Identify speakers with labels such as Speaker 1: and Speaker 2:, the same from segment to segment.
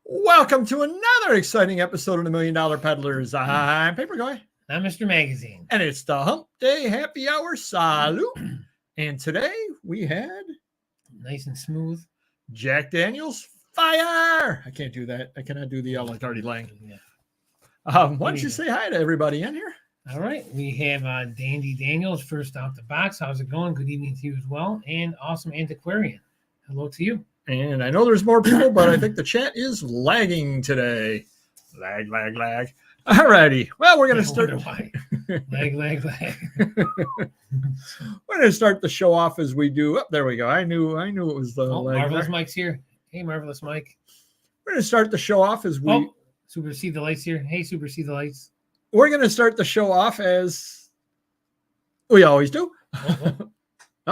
Speaker 1: Welcome to another exciting episode of the Million Dollar Peddlers. I'm Paper Guy.
Speaker 2: I'm Mr. Magazine.
Speaker 1: And it's the Hump Day Happy Hour Salute. And today we had
Speaker 2: Nice and smooth.
Speaker 1: Jack Daniels Fire. I can't do that. I cannot do the like Artie Lang.
Speaker 2: Yeah.
Speaker 1: Why don't you say hi to everybody in here?
Speaker 2: All right. We have Dandy Daniels first out the box. How's it going? Good evening to you as well. And Awesome Antiquarian. Hello to you.
Speaker 1: And I know there's more people, but I think the chat is lagging today. Lag. All righty. Well, we're going to start.
Speaker 2: lag.
Speaker 1: We're going to start the show off as we do. Oh, there we go. I knew it was the lag.
Speaker 2: Marvelous Mike's here. Hey, Marvelous Mike.
Speaker 1: We're going to start the show off as we.
Speaker 2: Oh, Super See the Lights here. Hey, Super See the Lights.
Speaker 1: We're going to start the show off as we always do.
Speaker 2: Oh.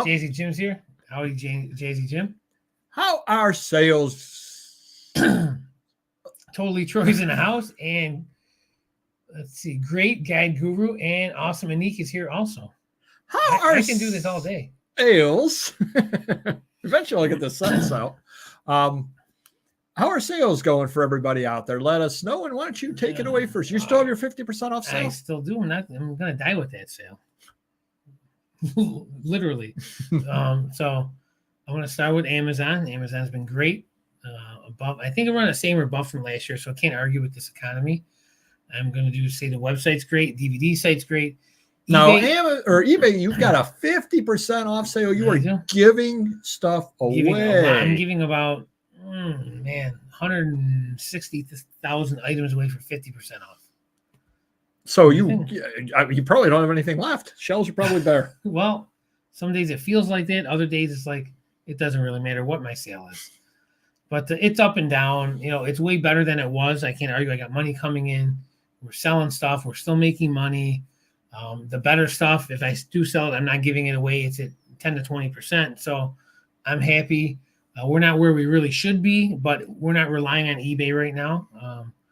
Speaker 2: Jay-Z Jim's here. Howdy, Jay-Z Jim.
Speaker 1: How are sales?
Speaker 2: Totally Troy's in the house. And let's see, Great Guide Guru and Awesome Anik is here also. I can do this all day.
Speaker 1: Sales. Eventually I'll get the sentence out. How are sales going for everybody out there? Let us know. And why don't you take it away first? You still have your 50% off sale?
Speaker 2: I still do. I'm going to die with that sale. Literally. So I'm going to start with Amazon. Amazon's been great. Above, I think around the same or above from last year, so I can't argue with this economy. I'm going to say the website's great, DVD site's great.
Speaker 1: Now, eBay, you've got a 50% off sale. You are giving stuff away.
Speaker 2: I'm giving about 160,000 items away for 50% off.
Speaker 1: So you probably don't have anything left. Shelves are probably bare.
Speaker 2: Well, some days it feels like that. Other days it's like it doesn't really matter what my sale is. But it's up and down. You know, it's way better than it was. I can't argue. I got money coming in. We're selling stuff. We're still making money. The better stuff, if I do sell it, I'm not giving it away. It's at 10 to 20%. So I'm happy. We're not where we really should be, but we're not relying on eBay right now.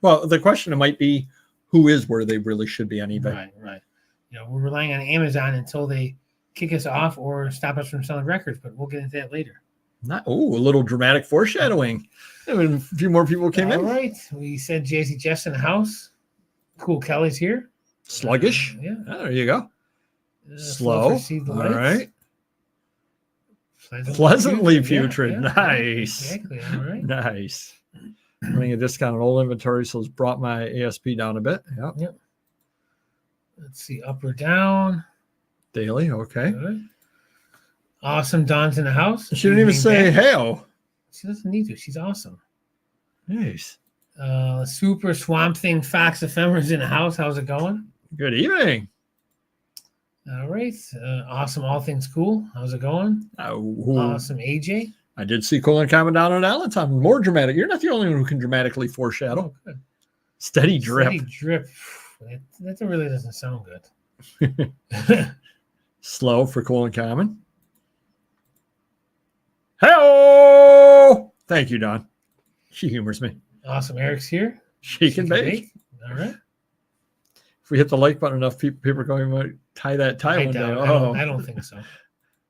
Speaker 1: Well, the question might be, who is where they really should be on eBay?
Speaker 2: Right. You know, we're relying on Amazon until they kick us off or stop us from selling records, but we'll get into that later.
Speaker 1: A little dramatic foreshadowing. I mean, a few more people came in.
Speaker 2: All right. We said Jay-Z Jeff's in the house. Cool Kelly's here.
Speaker 1: Sluggish.
Speaker 2: Yeah.
Speaker 1: Oh, there you go. Slow. All right. Pleasantly putrid. Yeah. Nice.
Speaker 2: Exactly. All right.
Speaker 1: Nice. Running a discount on old inventory, so it's brought my ASP down a bit. Yep.
Speaker 2: Let's see, up or down.
Speaker 1: Daily. Okay.
Speaker 2: Good. Awesome. Dawn's in the house.
Speaker 1: She didn't even say hey-o.
Speaker 2: She doesn't need to. She's awesome.
Speaker 1: Nice.
Speaker 2: Super Swamp Thing Fox Ephemera's in the house. How's it going?
Speaker 1: Good evening.
Speaker 2: All right. Awesome. All Things Cool. How's it going? Awesome. AJ.
Speaker 1: I did see Colin comment down on Allentown. More dramatic. You're not the only one who can dramatically foreshadow.
Speaker 2: Oh,
Speaker 1: Steady drip.
Speaker 2: Steady drip. That really doesn't sound good.
Speaker 1: Slow for Colin Common. Hello. Thank you, Don. She humors me.
Speaker 2: Awesome. Eric's here.
Speaker 1: She can bake.
Speaker 2: All right.
Speaker 1: If we hit the like button enough, people are going to tie that tie one day.
Speaker 2: I don't think so.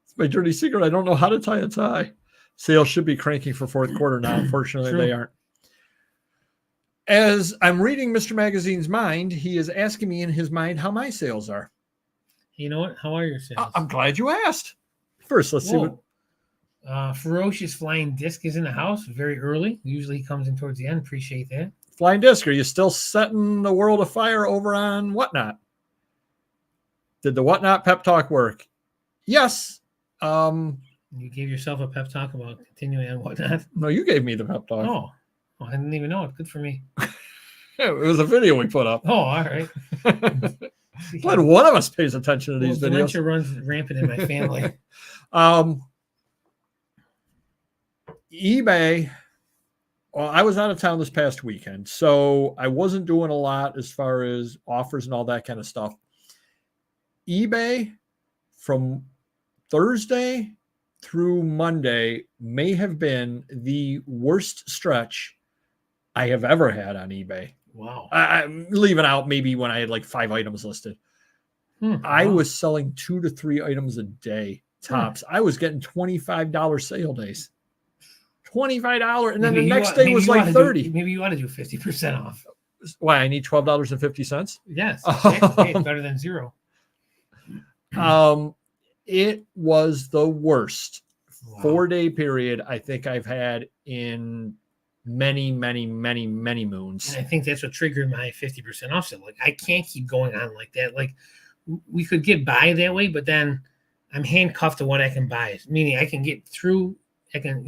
Speaker 1: It's my dirty secret. I don't know how to tie a tie. Sales should be cranking for fourth quarter now. Unfortunately, they aren't. As I'm reading Mr. Magazine's mind, he is asking me in his mind how my sales are.
Speaker 2: You know what? How are your sales?
Speaker 1: I'm glad you asked. First, let's see what.
Speaker 2: Ferocious Flying Disc is in the house very early. Usually he comes in towards the end. Appreciate that.
Speaker 1: Flying Disc, are you still setting the world afire over on Whatnot? Did the Whatnot pep talk work? Yes.
Speaker 2: You gave yourself a pep talk about continuing on Whatnot.
Speaker 1: No, you gave me the pep talk.
Speaker 2: Oh, well, I didn't even know it. Good for me.
Speaker 1: It was a video we put up.
Speaker 2: Oh, all right.
Speaker 1: Glad one of us pays attention to these videos.
Speaker 2: Dementia runs rampant in my family.
Speaker 1: eBay. Well, I was out of town this past weekend, so I wasn't doing a lot as far as offers and all that kind of stuff. eBay from Thursday through Monday may have been the worst stretch I have ever had on eBay.
Speaker 2: Wow.
Speaker 1: I'm leaving out maybe when I had like 5 items listed. I was selling 2 to 3 items a day tops. I was getting $25 sale days. $25, and then
Speaker 2: Maybe
Speaker 1: the
Speaker 2: you
Speaker 1: next
Speaker 2: want-
Speaker 1: day
Speaker 2: maybe
Speaker 1: was
Speaker 2: you
Speaker 1: like
Speaker 2: wanna
Speaker 1: 30.
Speaker 2: Maybe you want to do 50% off.
Speaker 1: Why? I need $12.50.
Speaker 2: Yes, exactly. Hey, it's better than zero.
Speaker 1: It was the worst
Speaker 2: Wow.
Speaker 1: 4-day period I think I've had in many moons.
Speaker 2: And I think that's what triggered my 50% off sale. Like, I can't keep going on like that. Like, we could get by that way, but then I'm handcuffed to what I can buy. Meaning, I can get through. I can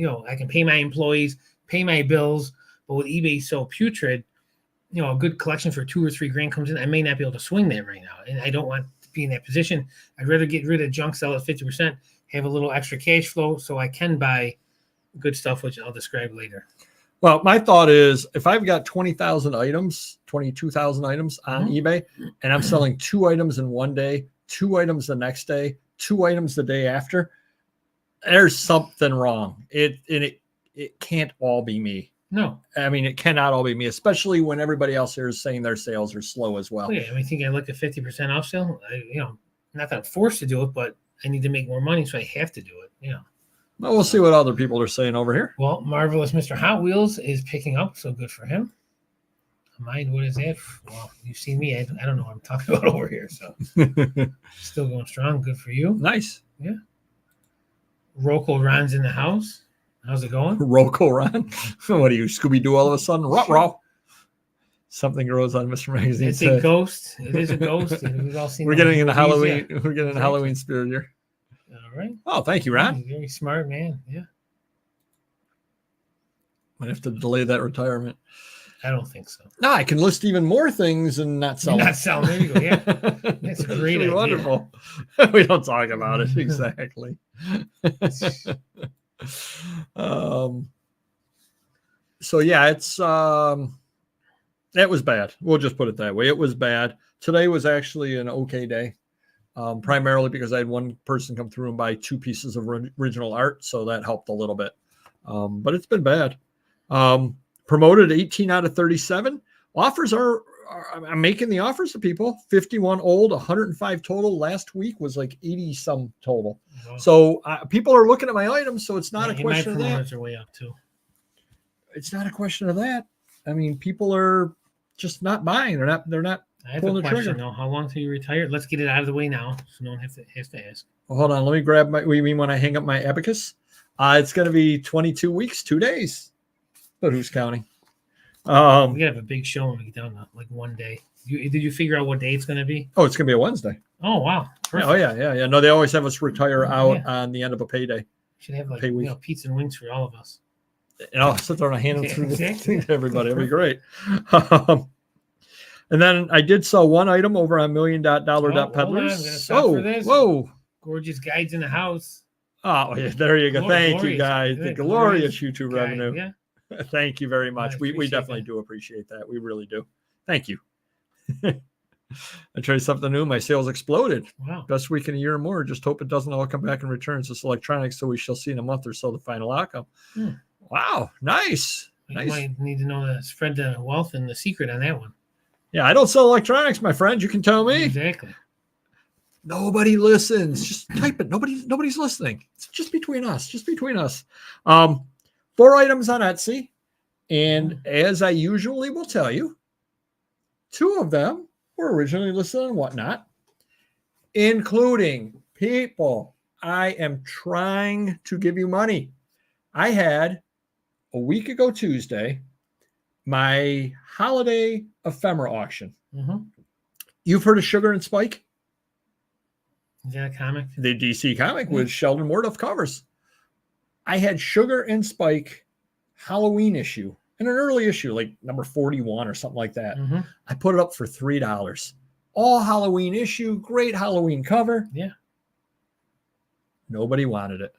Speaker 2: pay my employees, pay my bills. But with eBay so putrid, a good collection for $2 or $3 grand comes in. I may not be able to swing that right now, and I don't want to be in that position. I'd rather get rid of junk, sell it 50%, have a little extra cash flow, so I can buy good stuff, which I'll describe later.
Speaker 1: Well, my thought is if I've got 20,000 items, 22,000 items on eBay, and I'm selling 2 items in one day, 2 items the next day, 2 items the day after, there's something wrong. It can't all be me.
Speaker 2: No.
Speaker 1: I mean, it cannot all be me, especially when everybody else here is saying their sales are slow as well.
Speaker 2: Oh, yeah, I think I like the 50% off sale. Not that I'm forced to do it, but I need to make more money, so I have to do it.
Speaker 1: Well, we'll see what other people are saying over here.
Speaker 2: Well, Marvelous Mr. Hot Wheels is picking up, so good for him. Mine, what is that? Well, you've seen me. I don't know what I'm talking about over here, so still going strong. Good for you.
Speaker 1: Nice.
Speaker 2: Yeah. Rocco Ron's in the house. How's it going?
Speaker 1: Rocco Ron? What are you, Scooby-Doo all of a sudden? Ruh-roh. Something grows on Mr. Magazine.
Speaker 2: It's a ghost. It is a ghost. We've all seen
Speaker 1: We're getting into
Speaker 2: movies,
Speaker 1: Halloween.
Speaker 2: yeah.
Speaker 1: We're getting into Halloween spirit here.
Speaker 2: All right.
Speaker 1: Oh, thank you, Ron.
Speaker 2: Very smart man. Yeah.
Speaker 1: Might have to delay that retirement.
Speaker 2: I don't think so.
Speaker 1: No, I can list even more things and not sell them.
Speaker 2: Not selling. There you go. Yeah. That's a great idea.
Speaker 1: Wonderful. We don't talk about it. Exactly. So yeah, it's that was bad. We'll just put it that way. It was bad. Today was actually an okay day. Primarily because I had one person come through and buy 2 pieces of original art. So that helped a little bit. But it's been bad. Promoted 18 out of 37. Offers I'm making the offers to people. 51 old, 105 total. Last week was like 80 some total. Wow. So people are looking at my items. So it's not a question of that.
Speaker 2: Promoters are way up too.
Speaker 1: It's not a question of that. I mean, people are just not buying. They're not.
Speaker 2: I have a question though. How long till you retire? Let's get it out of the way now, so no one has to ask. Well,
Speaker 1: hold on. Let me grab my. You mean when I hang up my abacus? It's going to be 22 weeks, 2 days. But who's counting?
Speaker 2: We gotta have a big show when we get down to like one day. Did you figure out what day it's going to be?
Speaker 1: Oh, it's going to be a Wednesday.
Speaker 2: Oh wow!
Speaker 1: Perfect. Oh yeah. No, they always have us retire out on the end of a payday.
Speaker 2: Should have like pizza and wings for all of us.
Speaker 1: Sit there and hand them through the thing to everybody. It'd be great. And then I did sell one item over on $1,000,000.peddlers. Whoa.
Speaker 2: Gorgeous guides in the house.
Speaker 1: Oh, yeah, there you go. Thank you, guys. The glorious YouTube
Speaker 2: guide,
Speaker 1: revenue.
Speaker 2: Yeah.
Speaker 1: Thank you very much. We definitely do appreciate that. We really do. Thank you. I tried something new. My sales exploded.
Speaker 2: Wow.
Speaker 1: Best week in a year or more. Just hope it doesn't all come back and returns. It's electronics, so we shall see in a month or so the final outcome. Wow. Nice.
Speaker 2: You might need to know the spread the wealth and the secret on that one.
Speaker 1: Yeah, I don't sell electronics, my friend. You can tell me.
Speaker 2: Exactly.
Speaker 1: Nobody listens. Just type it. Nobody's listening. It's just between us. 4 items on Etsy. And as I usually will tell you, 2 of them were originally listed on Whatnot, including people. I am trying to give you money. I had a week ago Tuesday my holiday ephemera auction. You've heard of Sugar and Spike?
Speaker 2: Is that a comic?
Speaker 1: The DC comic with Sheldon Morduff covers. I had Sugar and Spike Halloween issue, in an early issue, like number 41 or something like that. I put it up for $3. All Halloween issue, great Halloween cover.
Speaker 2: Yeah.
Speaker 1: Nobody wanted it.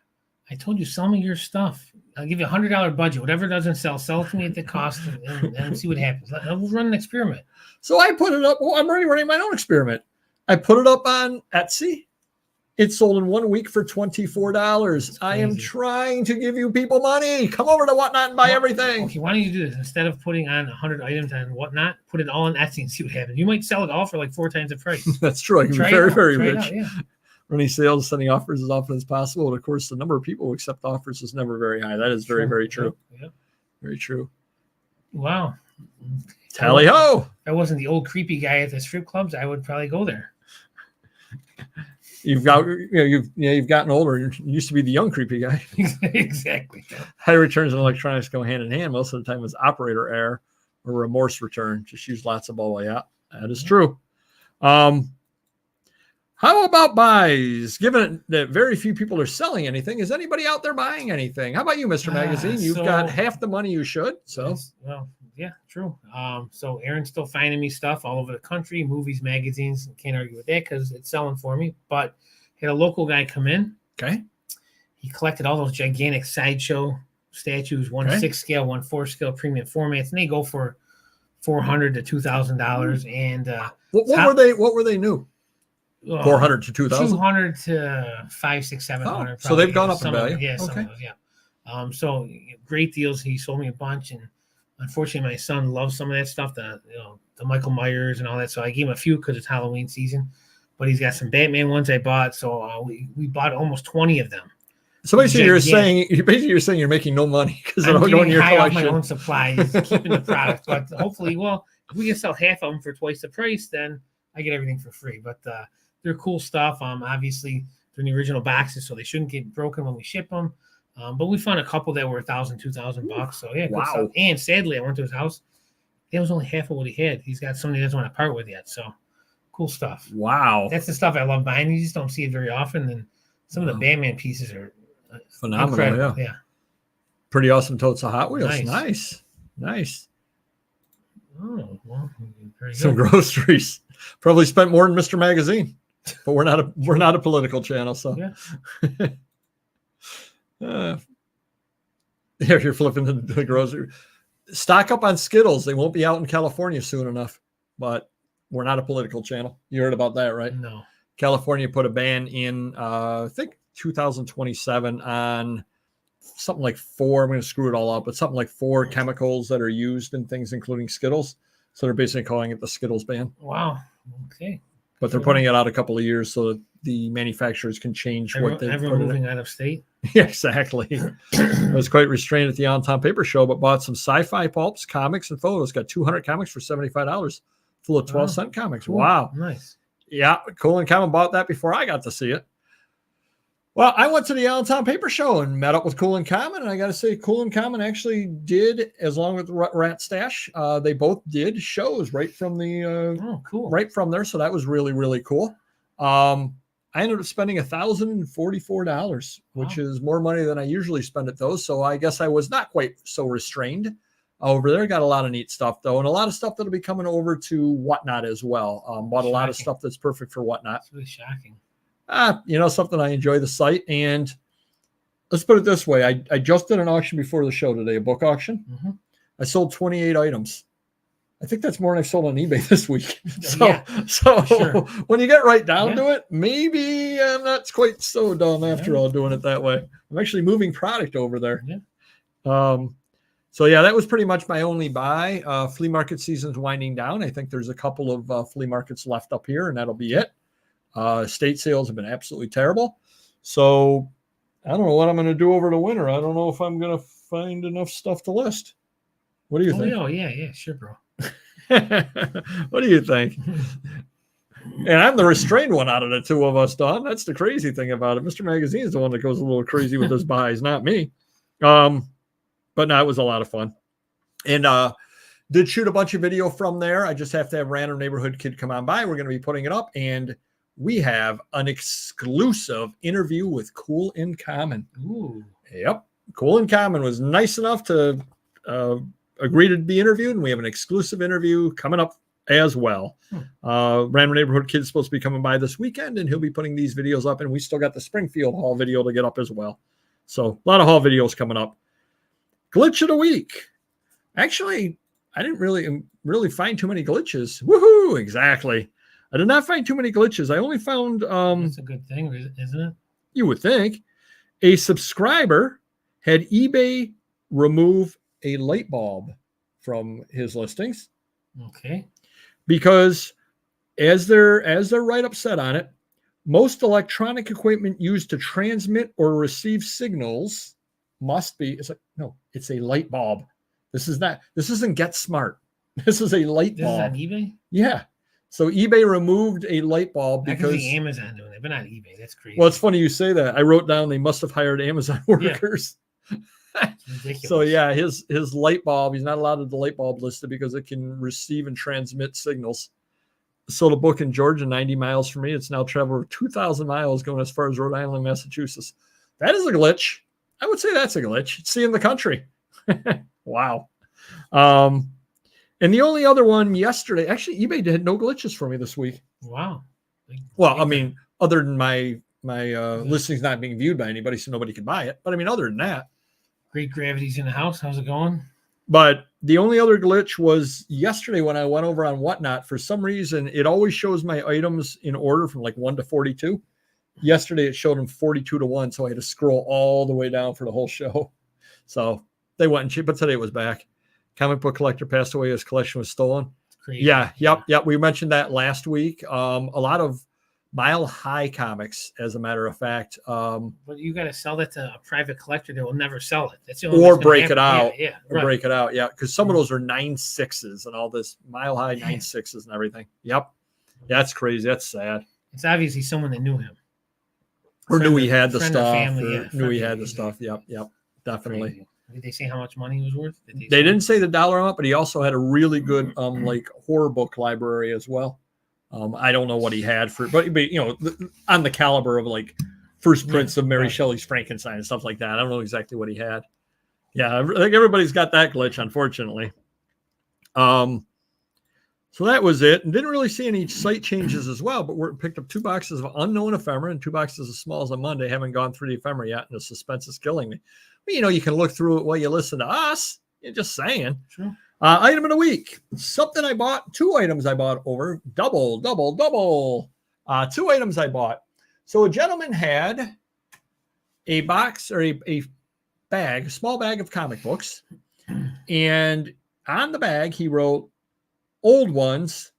Speaker 2: I told you, sell me your stuff. I'll give you $100 budget. Whatever doesn't sell, sell it to me at the cost and see what happens. We'll run an experiment.
Speaker 1: So I put it up. Well, I'm already running my own experiment. I put it up on Etsy. It sold in 1 week for $24. I am trying to give you people money. Come over to Whatnot and buy everything.
Speaker 2: Okay, why don't you do this? Instead of putting on 100 items on Whatnot, put it all on Etsy and see what happens. You might sell it all for like 4 times the price.
Speaker 1: That's true. I can be very, very rich. running sales, sending offers as often as possible. And of course, the number of people who accept offers is never very high. That is very, very true.
Speaker 2: Yep.
Speaker 1: Very true.
Speaker 2: Wow.
Speaker 1: Tally ho!
Speaker 2: If I wasn't the old creepy guy at the strip clubs, I would probably go there.
Speaker 1: You've gotten older. You used to be the young creepy guy.
Speaker 2: Exactly.
Speaker 1: High returns in electronics go hand in hand. Most of the time, it's operator error or remorse return. Just use lots of bubble. Yeah, that is true. How about buys? Given that very few people are selling anything, is anybody out there buying anything? How about you, Mr. Magazine? You've got half the money you should. So,
Speaker 2: well, yeah, true. So Aaron's still finding me stuff all over the country, movies, magazines. Can't argue with that because it's selling for me. But had a local guy come in.
Speaker 1: Okay.
Speaker 2: He collected all those gigantic sideshow statues, 1/6 scale, 1/4 scale premium formats, and they go for $400 to $2,000. And
Speaker 1: what were they new? 400 to 2,000?
Speaker 2: 200 to 500, 600, 700.
Speaker 1: So they've gone up in value.
Speaker 2: Yeah, some of those, yeah. So great deals. He sold me a bunch, and unfortunately, my son loves some of that stuff. The Michael Myers and all that. So I gave him a few because it's Halloween season. But he's got some Batman ones I bought. So we bought almost 20 of them.
Speaker 1: So basically, you're saying you're making no money because they're all going to your collection.
Speaker 2: Off my own supplies, keeping the product. But hopefully, if we can sell half of them for twice the price, then I get everything for free. But they're cool stuff. Obviously they're in the original boxes, so they shouldn't get broken when we ship them. But we found a couple that were $1,000, $2,000. So yeah, good stuff. And sadly, I went to his house. That was only half of what he had. He's got something he doesn't want to part with yet. So cool stuff.
Speaker 1: Wow,
Speaker 2: that's the stuff I love buying. You just don't see it very often. And some of the Batman pieces are
Speaker 1: phenomenal.
Speaker 2: Incredible. Yeah,
Speaker 1: pretty awesome totes of Hot Wheels. Nice.
Speaker 2: Oh, well,
Speaker 1: some groceries. Probably spent more than Mr. Magazine, but we're not a political channel, so yeah. You're flipping the grocery. Stock up on Skittles. They won't be out in California soon enough, but we're not a political channel. You heard about that, right?
Speaker 2: No.
Speaker 1: California put a ban in, I think 2027 on something like 4. I'm going to screw it all up, but something like 4 chemicals that are used in things, including Skittles. So they're basically calling it the Skittles ban.
Speaker 2: Wow. Okay.
Speaker 1: But they're putting it out a couple of years so that the manufacturers can change what they put
Speaker 2: moving out of state.
Speaker 1: Yeah, exactly. I was quite restrained at the On-Time Paper Show, but bought some sci-fi pulps, comics, and photos. Got 200 comics for $75, full of 12-cent comics.
Speaker 2: Cool.
Speaker 1: Wow.
Speaker 2: Nice.
Speaker 1: Yeah, Cool and Common bought that before I got to see it. Well, I went to the Allentown Paper Show and met up with Cool and Common, and I got to say, Cool and Common actually did, as long with Rat Stash, they both did shows right from the right from there. So that was really, really cool. I ended up spending $1,044, which is more money than I usually spend at those. So I guess I was not quite so restrained over there. Got a lot of neat stuff though, and a lot of stuff that'll be coming over to Whatnot as well. Bought a lot of stuff that's perfect for Whatnot.
Speaker 2: It's really shocking.
Speaker 1: Something I enjoy the site. And let's put it this way. I just did an auction before the show today, a book auction.
Speaker 2: Mm-hmm.
Speaker 1: I sold 28 items. I think that's more than I've sold on eBay this week. So sure. When you get right down to it, maybe I'm not quite so dumb after all doing it that way. I'm actually moving product over there.
Speaker 2: Yeah.
Speaker 1: So yeah, that was pretty much my only buy. Flea market season's winding down. I think there's a couple of flea markets left up here, and that'll be it. Estate sales have been absolutely terrible. So I don't know what I'm going to do over the winter. I don't know if I'm going to find enough stuff to list. What do you think?
Speaker 2: Oh, yeah, sure, bro.
Speaker 1: What do you think? And I'm the restrained one out of the two of us, Don. That's the crazy thing about it. Mr. Magazine is the one that goes a little crazy with his buys, not me. But no, it was a lot of fun. And did shoot a bunch of video from there. I just have to have random neighborhood kid come on by. We're going to be putting it up, and we have an exclusive interview with Cool in Common.
Speaker 2: Ooh.
Speaker 1: Yep. Cool in Common was nice enough to agree to be interviewed, and we have an exclusive interview coming up as well. Random Neighborhood Kid's supposed to be coming by this weekend, and he'll be putting these videos up, and we still got the Springfield haul video to get up as well. So a lot of haul videos coming up. Glitch of the week. Actually, I didn't really find too many glitches. Woohoo! Exactly. I did not find too many glitches. I only found
Speaker 2: that's a good thing, isn't it?
Speaker 1: You would think. A subscriber had eBay remove a light bulb from his listings.
Speaker 2: Okay.
Speaker 1: Because as they're right upset on it, Most electronic equipment used to transmit or receive signals must be, it's like, no, it's a light bulb. This isn't Get Smart. This is a light
Speaker 2: This is
Speaker 1: bulb.
Speaker 2: on eBay?
Speaker 1: Yeah. So eBay removed a light bulb
Speaker 2: I can
Speaker 1: because
Speaker 2: see Amazon doing it, but not eBay. That's crazy.
Speaker 1: well, it's funny you say that. I wrote down they must have hired Amazon workers.
Speaker 2: Ridiculous.
Speaker 1: So yeah, his light bulb, he's not allowed to the light bulb listed because it can receive and transmit signals. Sold a book in Georgia, 90 miles from me. It's now traveled over 2,000 miles going as far as Rhode Island, Massachusetts. That is a glitch. I would say that's a glitch. It's seeing the country. Wow. And the only other one yesterday, actually, eBay did no glitches for me this week.
Speaker 2: Wow.
Speaker 1: Well, I mean, other than my listings not being viewed by anybody, so nobody can buy it. But I mean, other than that,
Speaker 2: Great Gravity's in the house. How's it going?
Speaker 1: But the only other glitch was yesterday when I went over on Whatnot. For some reason, it always shows my items in order from like 1 to 42. Yesterday, it showed them 42 to 1, so I had to scroll all the way down for the whole show. So they went and cheap, but today it was back. Comic book collector passed away. His collection was stolen.
Speaker 2: Crazy.
Speaker 1: Yep. We mentioned that last week. A lot of Mile High comics, as a matter of fact.
Speaker 2: But you got to sell that to a private collector that will never sell it. That's the only
Speaker 1: or break it out.
Speaker 2: Yeah,
Speaker 1: or break it out. Yeah, because some of those are 9.6s and all this Mile High 9.6s and everything. Yep. That's crazy. That's sad.
Speaker 2: It's obviously someone that knew him.
Speaker 1: Or knew he had the
Speaker 2: Friend
Speaker 1: stuff.
Speaker 2: or family,
Speaker 1: Knew he had the stuff. Yep. Definitely.
Speaker 2: Crazy. Did they say how much money he was worth?
Speaker 1: They didn't say the dollar amount, but he also had a really good like horror book library as well. I don't know what he had for, but you know, on the caliber of like first prints of Mary Shelley's Frankenstein and stuff like that. I don't know exactly what he had. Yeah, I think everybody's got that glitch, unfortunately. So that was it, and didn't really see any site changes as well. But we picked up 2 boxes of unknown ephemera and 2 boxes of smalls on Monday. Haven't gone through the ephemera yet, and the suspense is killing me. But, you know, you can look through it while you listen to us. You're just saying.
Speaker 2: Sure.
Speaker 1: Item of the week. Something I bought. 2 items I bought over. Double. 2 items I bought. So a gentleman had a box or a bag, a small bag of comic books. And on the bag, he wrote, old ones,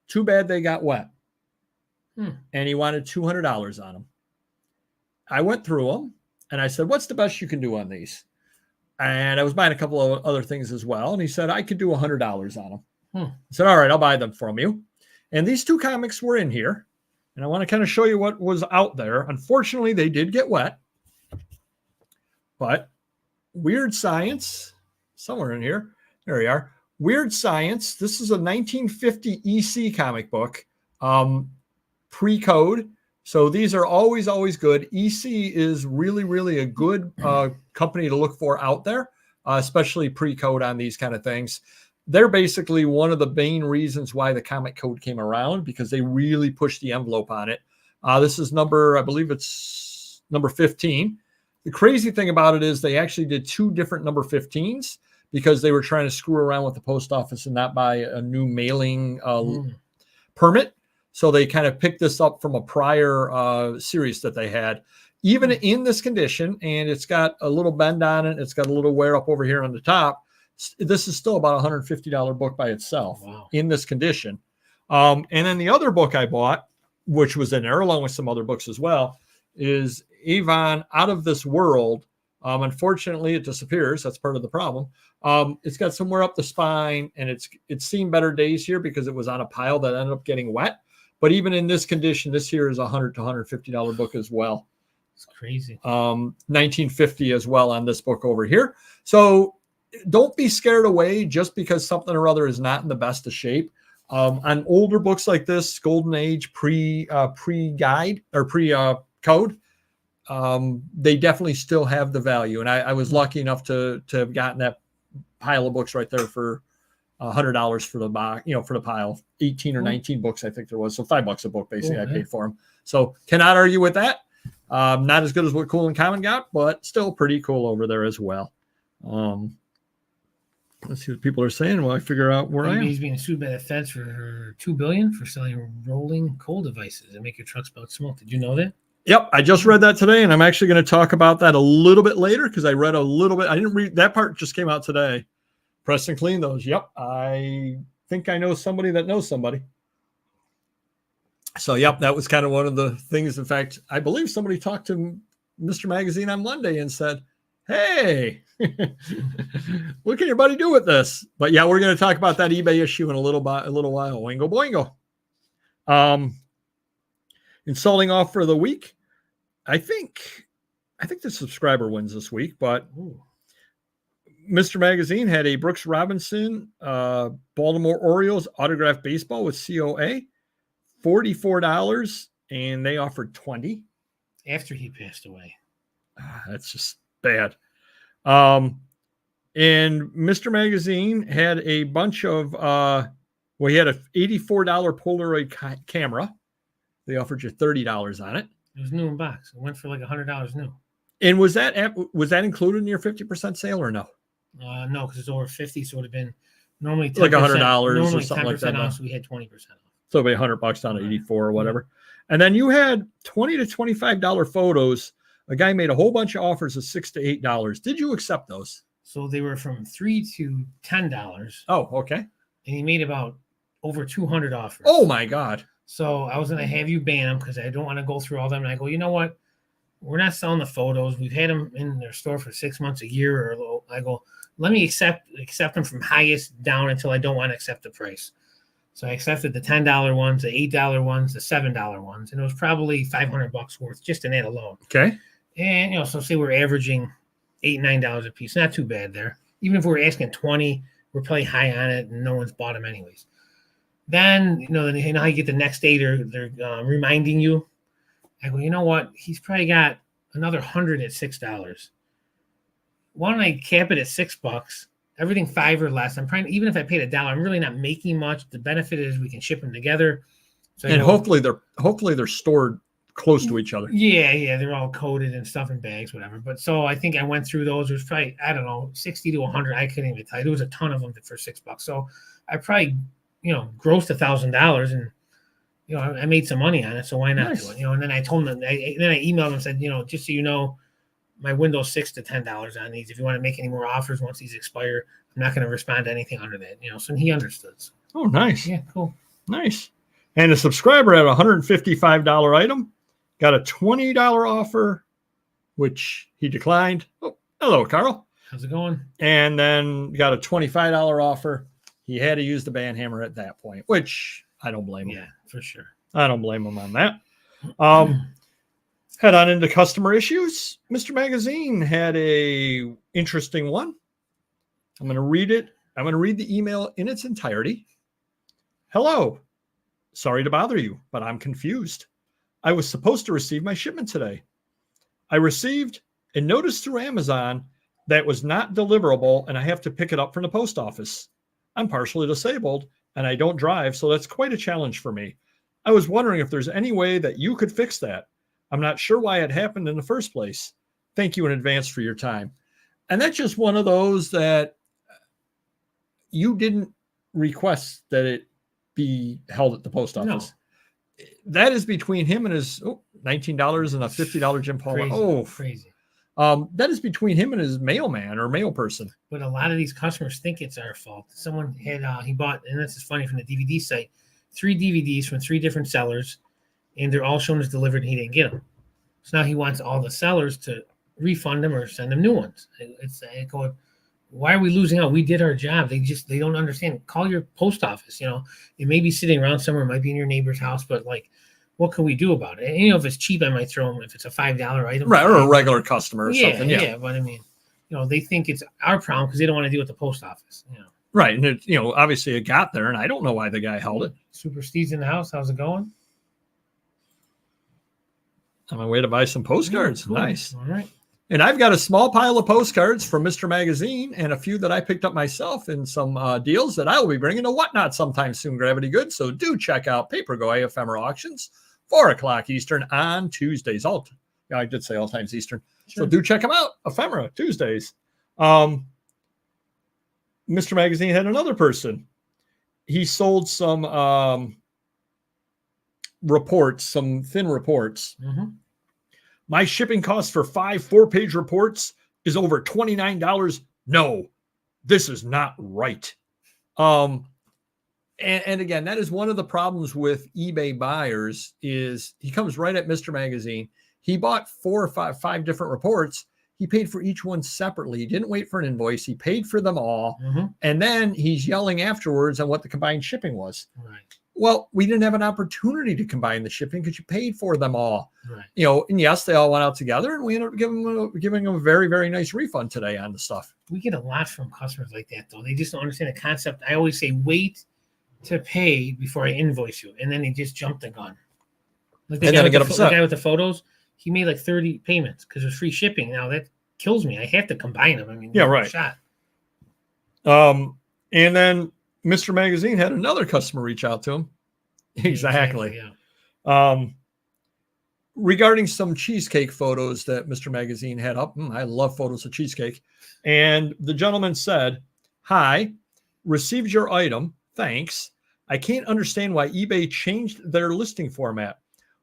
Speaker 1: too bad they got wet. And he wanted $200 on them. I went through them and I said, what's the best you can do on these? And I was buying a couple of other things as well. And he said, I could do $100 on them. I said, all right, I'll buy them from you. And these 2 comics were in here. And I want to kind of show you what was out there. Unfortunately, they did get wet. But Weird Science, somewhere in here. There we are. Weird Science. This is a 1950 EC comic book, pre-code. So these are always good. EC is really a good company to look for out there, especially pre-code on these kind of things. They're basically one of the main reasons why the comic code came around, because they really pushed the envelope on it. This is I believe it's number 15. The crazy thing about it is they actually did 2 different number 15s because they were trying to screw around with the post office and not buy a new mailing permit. So they kind of picked this up from a prior series that they had. Even in this condition, and it's got a little bend on it, it's got a little wear up over here on the top, this is still about a $150 book by itself in this condition. And then the other book I bought, which was in there along with some other books as well, is Avon Out of This World. Unfortunately, it disappears. That's part of the problem. It's got somewhere up the spine, and it's seen better days here because it was on a pile that ended up getting wet. But even in this condition, this here is a $100 to $150 book as well.
Speaker 2: It's crazy.
Speaker 1: 1950 as well on this book over here. So don't be scared away just because something or other is not in the best of shape. On older books like this, Golden Age pre-guide or pre-code, they definitely still have the value. And I was lucky enough to have gotten that pile of books right there for $100 for the box, for the pile. 18 or 19 books, I think there was. So $5 a book, basically, I paid for them. So cannot argue with that. Not as good as what Cool and Common got, but still pretty cool over there as well. Let's see what people are saying while I figure out where I am.
Speaker 2: He's being sued by the feds for $2 billion for selling rolling coal devices that make your truck spout smoke. Did you know that?
Speaker 1: Yep, I just read that today, and I'm actually going to talk about that a little bit later because I read a little bit. I didn't read that part; just came out today. Press and clean those. Yep, I think I know somebody that knows somebody. So, yep, that was kind of one of the things. In fact, I believe somebody talked to Mr. Magazine on Monday and said, hey, what can your buddy do with this? But yeah, we're going to talk about that eBay issue in a little while. Oingo boingo. Insulting off for the week. I think the subscriber wins this week, but Mr. Magazine had a Brooks Robinson Baltimore Orioles autographed baseball with COA, $44, and they offered $20
Speaker 2: after he passed away.
Speaker 1: That's just bad. And Mr. Magazine had a bunch of he had a $84 Polaroid camera. They offered you $30 on it.
Speaker 2: It was new in box. It went for like $100 new.
Speaker 1: And was that included in your 50% sale or no?
Speaker 2: No, because it's over 50, so it would have been normally 10%,
Speaker 1: like $100 or something like that.
Speaker 2: Off, so we had 20% off.
Speaker 1: So it'd be $100 down to 84 or whatever. And then you had $20 to $25 photos. A guy made a whole bunch of offers of $6 to $8. Did you accept those?
Speaker 2: So they were from $3 to $10.
Speaker 1: Oh, okay.
Speaker 2: And he made about over 200 offers.
Speaker 1: Oh my God.
Speaker 2: So I was going to have you ban them because I don't want to go through all them. And I go, you know what? We're not selling the photos. We've had them in their store for 6 months, a year. Or I go, let me accept them from highest down until I don't want to accept the price. So I accepted the $10 ones, the $8 ones, the $7 ones, and it was probably $500 worth just in that alone.
Speaker 1: Okay.
Speaker 2: And so say we're averaging $8, $9 a piece, not too bad there. Even if we're asking 20, we're probably high on it, and no one's bought them anyways. Then how you get the next day, they're reminding you. I go, you know what? He's probably got another 100 at $6. Why don't I cap it at $6? Everything $5 or less. I'm trying. Even if I paid $1, I'm really not making much. The benefit is we can ship them together. So
Speaker 1: hopefully they're stored close to each other.
Speaker 2: Yeah, they're all coated and stuff in bags, whatever. But so I think I went through those. It was probably 60 to 100. I couldn't even tell you. There was a ton of them for $6. So I probably grossed $1,000, and I made some money on it. So why not do it? And then I told them. Then I emailed them and said, just so you know, my window's $6 to $10 on these. If you want to make any more offers once these expire, I'm not going to respond to anything under that. So he understood.
Speaker 1: Oh, nice.
Speaker 2: Yeah, cool.
Speaker 1: Nice. And a subscriber had a $155 item, got a $20 offer, which he declined. Oh, hello, Carl.
Speaker 2: How's it going?
Speaker 1: And then got a $25 offer. He had to use the band hammer at that point, which I don't blame him.
Speaker 2: Yeah, for sure.
Speaker 1: I don't blame him on that. Head on into customer issues. Mr. Magazine had a interesting one. I'm going to read it. I'm going to read the email in its entirety. Hello. Sorry to bother you, but I'm confused. I was supposed to receive my shipment today. I received a notice through Amazon that was not deliverable, and I have to pick it up from the post office. I'm partially disabled, and I don't drive, so that's quite a challenge for me. I was wondering if there's any way that you could fix that. I'm not sure why it happened in the first place. Thank you in advance for your time. And that's just one of those that you didn't request that it be held at the post office. No. That is between him and his $19 and a $50 Jim Paul.
Speaker 2: Crazy.
Speaker 1: That is between him and his mailman or mail person.
Speaker 2: But a lot of these customers think it's our fault. Someone had he bought, and this is funny, from the DVD site, 3 DVDs from 3 different sellers, and they're all shown as delivered, and he didn't get them. So now he wants all the sellers to refund them or send them new ones. I go, why are we losing out? We did our job. They don't understand. Call your post office. It may be sitting around somewhere. It might be in your neighbor's house, but what can we do about it? And, if it's cheap, I might throw them. If it's a $5 item,
Speaker 1: right, or a regular customer or something. Yeah,
Speaker 2: but I mean, they think it's our problem because they don't want to deal with the post office.
Speaker 1: Right, and it, obviously it got there, and I don't know why the guy held it.
Speaker 2: Super Steve's in the house. How's it going?
Speaker 1: On my way to buy some postcards.
Speaker 2: Cool.
Speaker 1: Nice.
Speaker 2: All right.
Speaker 1: And I've got a small pile of postcards from Mr. Magazine and a few that I picked up myself in some deals that I will be bringing to Whatnot sometime soon, Gravity Goods. So do check out Paper Go Ephemera Auctions, 4 o'clock Eastern on Tuesdays. I did say all times Eastern. Sure. So do check them out. Ephemera Tuesdays. Mr. Magazine had another person. He sold some reports, some thin reports.
Speaker 2: Mm-hmm.
Speaker 1: My shipping cost for 5 4-page reports is over $29. No, this is not right. And again, that is one of the problems with eBay buyers is he comes right at Mr. Magazine. He bought 4 or 5 different reports. He paid for each one separately. He didn't wait for an invoice. He paid for them all. And then he's yelling afterwards on what the combined shipping was.
Speaker 2: Right.
Speaker 1: Well, we didn't have an opportunity to combine the shipping because you paid for them all.
Speaker 2: Right.
Speaker 1: You know, and yes, they all went out together, and we ended up giving them a very, very nice refund today on the stuff.
Speaker 2: We get a lot from customers like that, though. They just don't understand the concept. I always say, wait to pay before I invoice you, and then they just jump the gun. Like the guy with the photos, he made like 30 payments because it was free shipping. Now that kills me. I have to combine them. I mean,
Speaker 1: yeah, right.
Speaker 2: Shot.
Speaker 1: And then Mr. Magazine had another customer reach out to him. Exactly.
Speaker 2: Yeah.
Speaker 1: Regarding some cheesecake photos that Mr. Magazine had up. I love photos of cheesecake. And the gentleman said, "Hi, received your item. Thanks. I can't understand why eBay changed their listing format.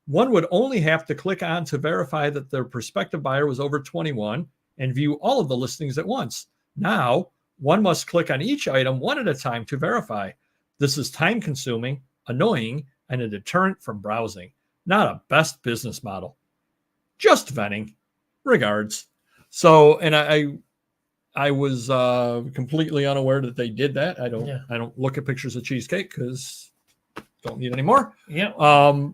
Speaker 1: One would only have to click on to verify that their prospective buyer was over 21 and view all of the listings at once. Now, one must click on each item one at a time to verify. This is time consuming, annoying, and a deterrent from browsing. Not a best business model. Just venting. Regards." So, and I was completely unaware that they did that. I don't look at pictures of cheesecake because don't need any more.
Speaker 2: Yeah.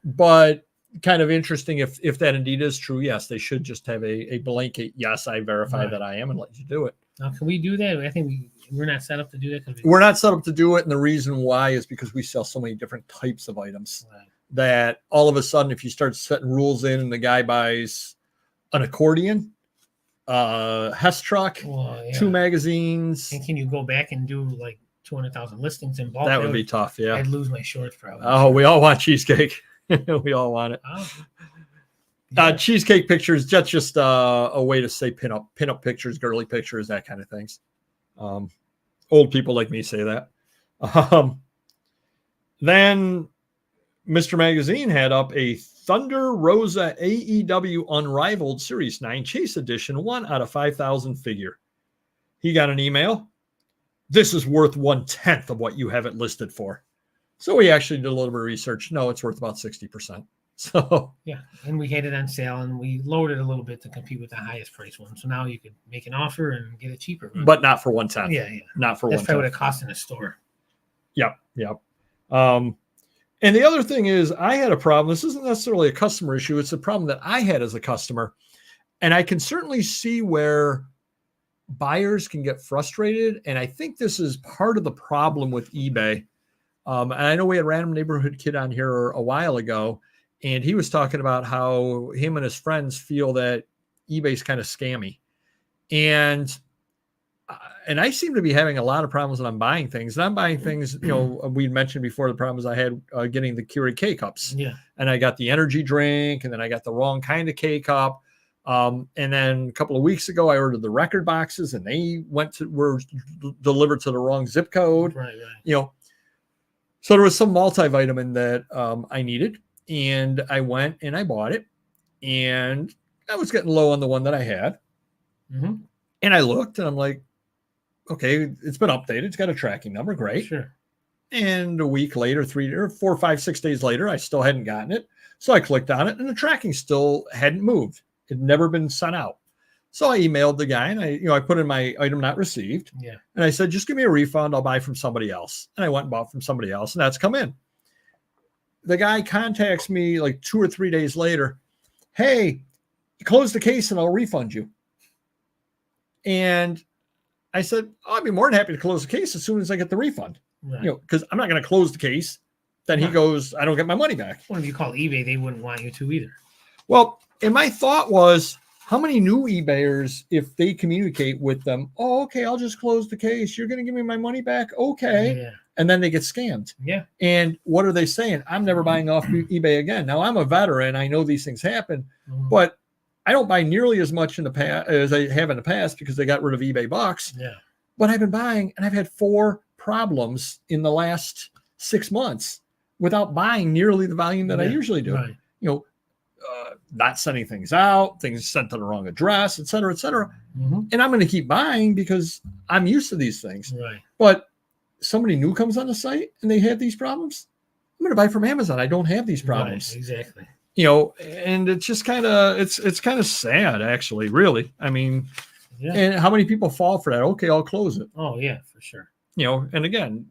Speaker 1: But kind of interesting if that indeed is true. Yes, they should just have a blanket. Yes, I verify that I am and let you do it.
Speaker 2: Now, can we do that? I think we're not set up to do that.
Speaker 1: We're not set up to do it. And the reason why is because we sell so many different types of items that all of a sudden, if you start setting rules in and the guy buys an accordion, Hess truck, 2 magazines.
Speaker 2: And can you go back and do like 200,000 listings in bulk?
Speaker 1: That would be tough. Yeah.
Speaker 2: I'd lose my shorts probably.
Speaker 1: Oh, we all want cheesecake. We all want it. Cheesecake pictures, that's just a way to say pin up pictures, girly pictures, that kind of things. Old people like me say that. Then Mr. Magazine had up a Thunder Rosa AEW Unrivaled Series 9 Chase Edition 1 out of 5,000 figure. He got an email. "This is worth 1/10 of what you have it listed for." So we actually did a little bit of research. No, it's worth about 60%. So
Speaker 2: yeah, and we had it on sale and we lowered it a little bit to compete with the highest price one. So now you could make an offer and get it cheaper.
Speaker 1: But not for 1/10.
Speaker 2: Yeah.
Speaker 1: Not for 1/10.
Speaker 2: That's probably what it costs in a store.
Speaker 1: Yep. And the other thing is I had a problem. This isn't necessarily a customer issue. It's a problem that I had as a customer. And I can certainly see where buyers can get frustrated. And I think this is part of the problem with eBay. And I know we had Random Neighborhood Kid on here a while ago, and he was talking about how him and his friends feel that eBay's kind of scammy. And I seem to be having a lot of problems when I'm buying things. And I'm buying things, we'd mentioned before the problems I had getting the Keurig K-Cups.
Speaker 2: Yeah.
Speaker 1: And I got the energy drink, and then I got the wrong kind of K-Cup. And then a couple of weeks ago, I ordered the record boxes, and they were delivered to the wrong zip code.
Speaker 2: Right.
Speaker 1: So there was some multivitamin that I needed, and I went and I bought it, and I was getting low on the one that I had. And I looked, and I'm like, okay, it's been updated. It's got a tracking number. Great.
Speaker 2: Sure.
Speaker 1: And a week later, 3 or 4, 5, 6 days later, I still hadn't gotten it. So I clicked on it, and the tracking still hadn't moved. It had never been sent out. So I emailed the guy, and I put in my item not received.
Speaker 2: Yeah.
Speaker 1: And I said, just give me a refund. I'll buy from somebody else. And I went and bought from somebody else, and that's come in. The guy contacts me like 2 or 3 days later. "Hey, close the case and I'll refund you." And I said, I'd be more than happy to close the case as soon as I get the refund.
Speaker 2: Right.
Speaker 1: Because I'm not going to close the case. Then he goes, I don't get my money back.
Speaker 2: Well, if you call eBay, they wouldn't want you to either.
Speaker 1: Well, and my thought was, how many new eBayers, if they communicate with them, "Oh, okay, I'll just close the case. You're going to give me my money back?" Okay.
Speaker 2: Yeah.
Speaker 1: And then they get scammed.
Speaker 2: Yeah.
Speaker 1: And what are they saying? "I'm never buying off eBay again." Now, I'm a veteran. I know these things happen, but I don't buy nearly as much in the past as I have in the past because they got rid of eBay Bucks.
Speaker 2: Yeah.
Speaker 1: But I've been buying, and I've had 4 problems in the last 6 months without buying nearly the volume that I usually do.
Speaker 2: Right.
Speaker 1: Not sending things out, things sent to the wrong address, et cetera, et cetera. And I'm going to keep buying because I'm used to these things.
Speaker 2: Right.
Speaker 1: But somebody new comes on the site and they have these problems, I'm going to buy from Amazon. I don't have these problems.
Speaker 2: Right, exactly.
Speaker 1: And it's just kind of, it's kind of sad, actually, really. I mean,
Speaker 2: Yeah.
Speaker 1: and how many people fall for that? Okay, I'll close it.
Speaker 2: Oh yeah, for sure.
Speaker 1: And again,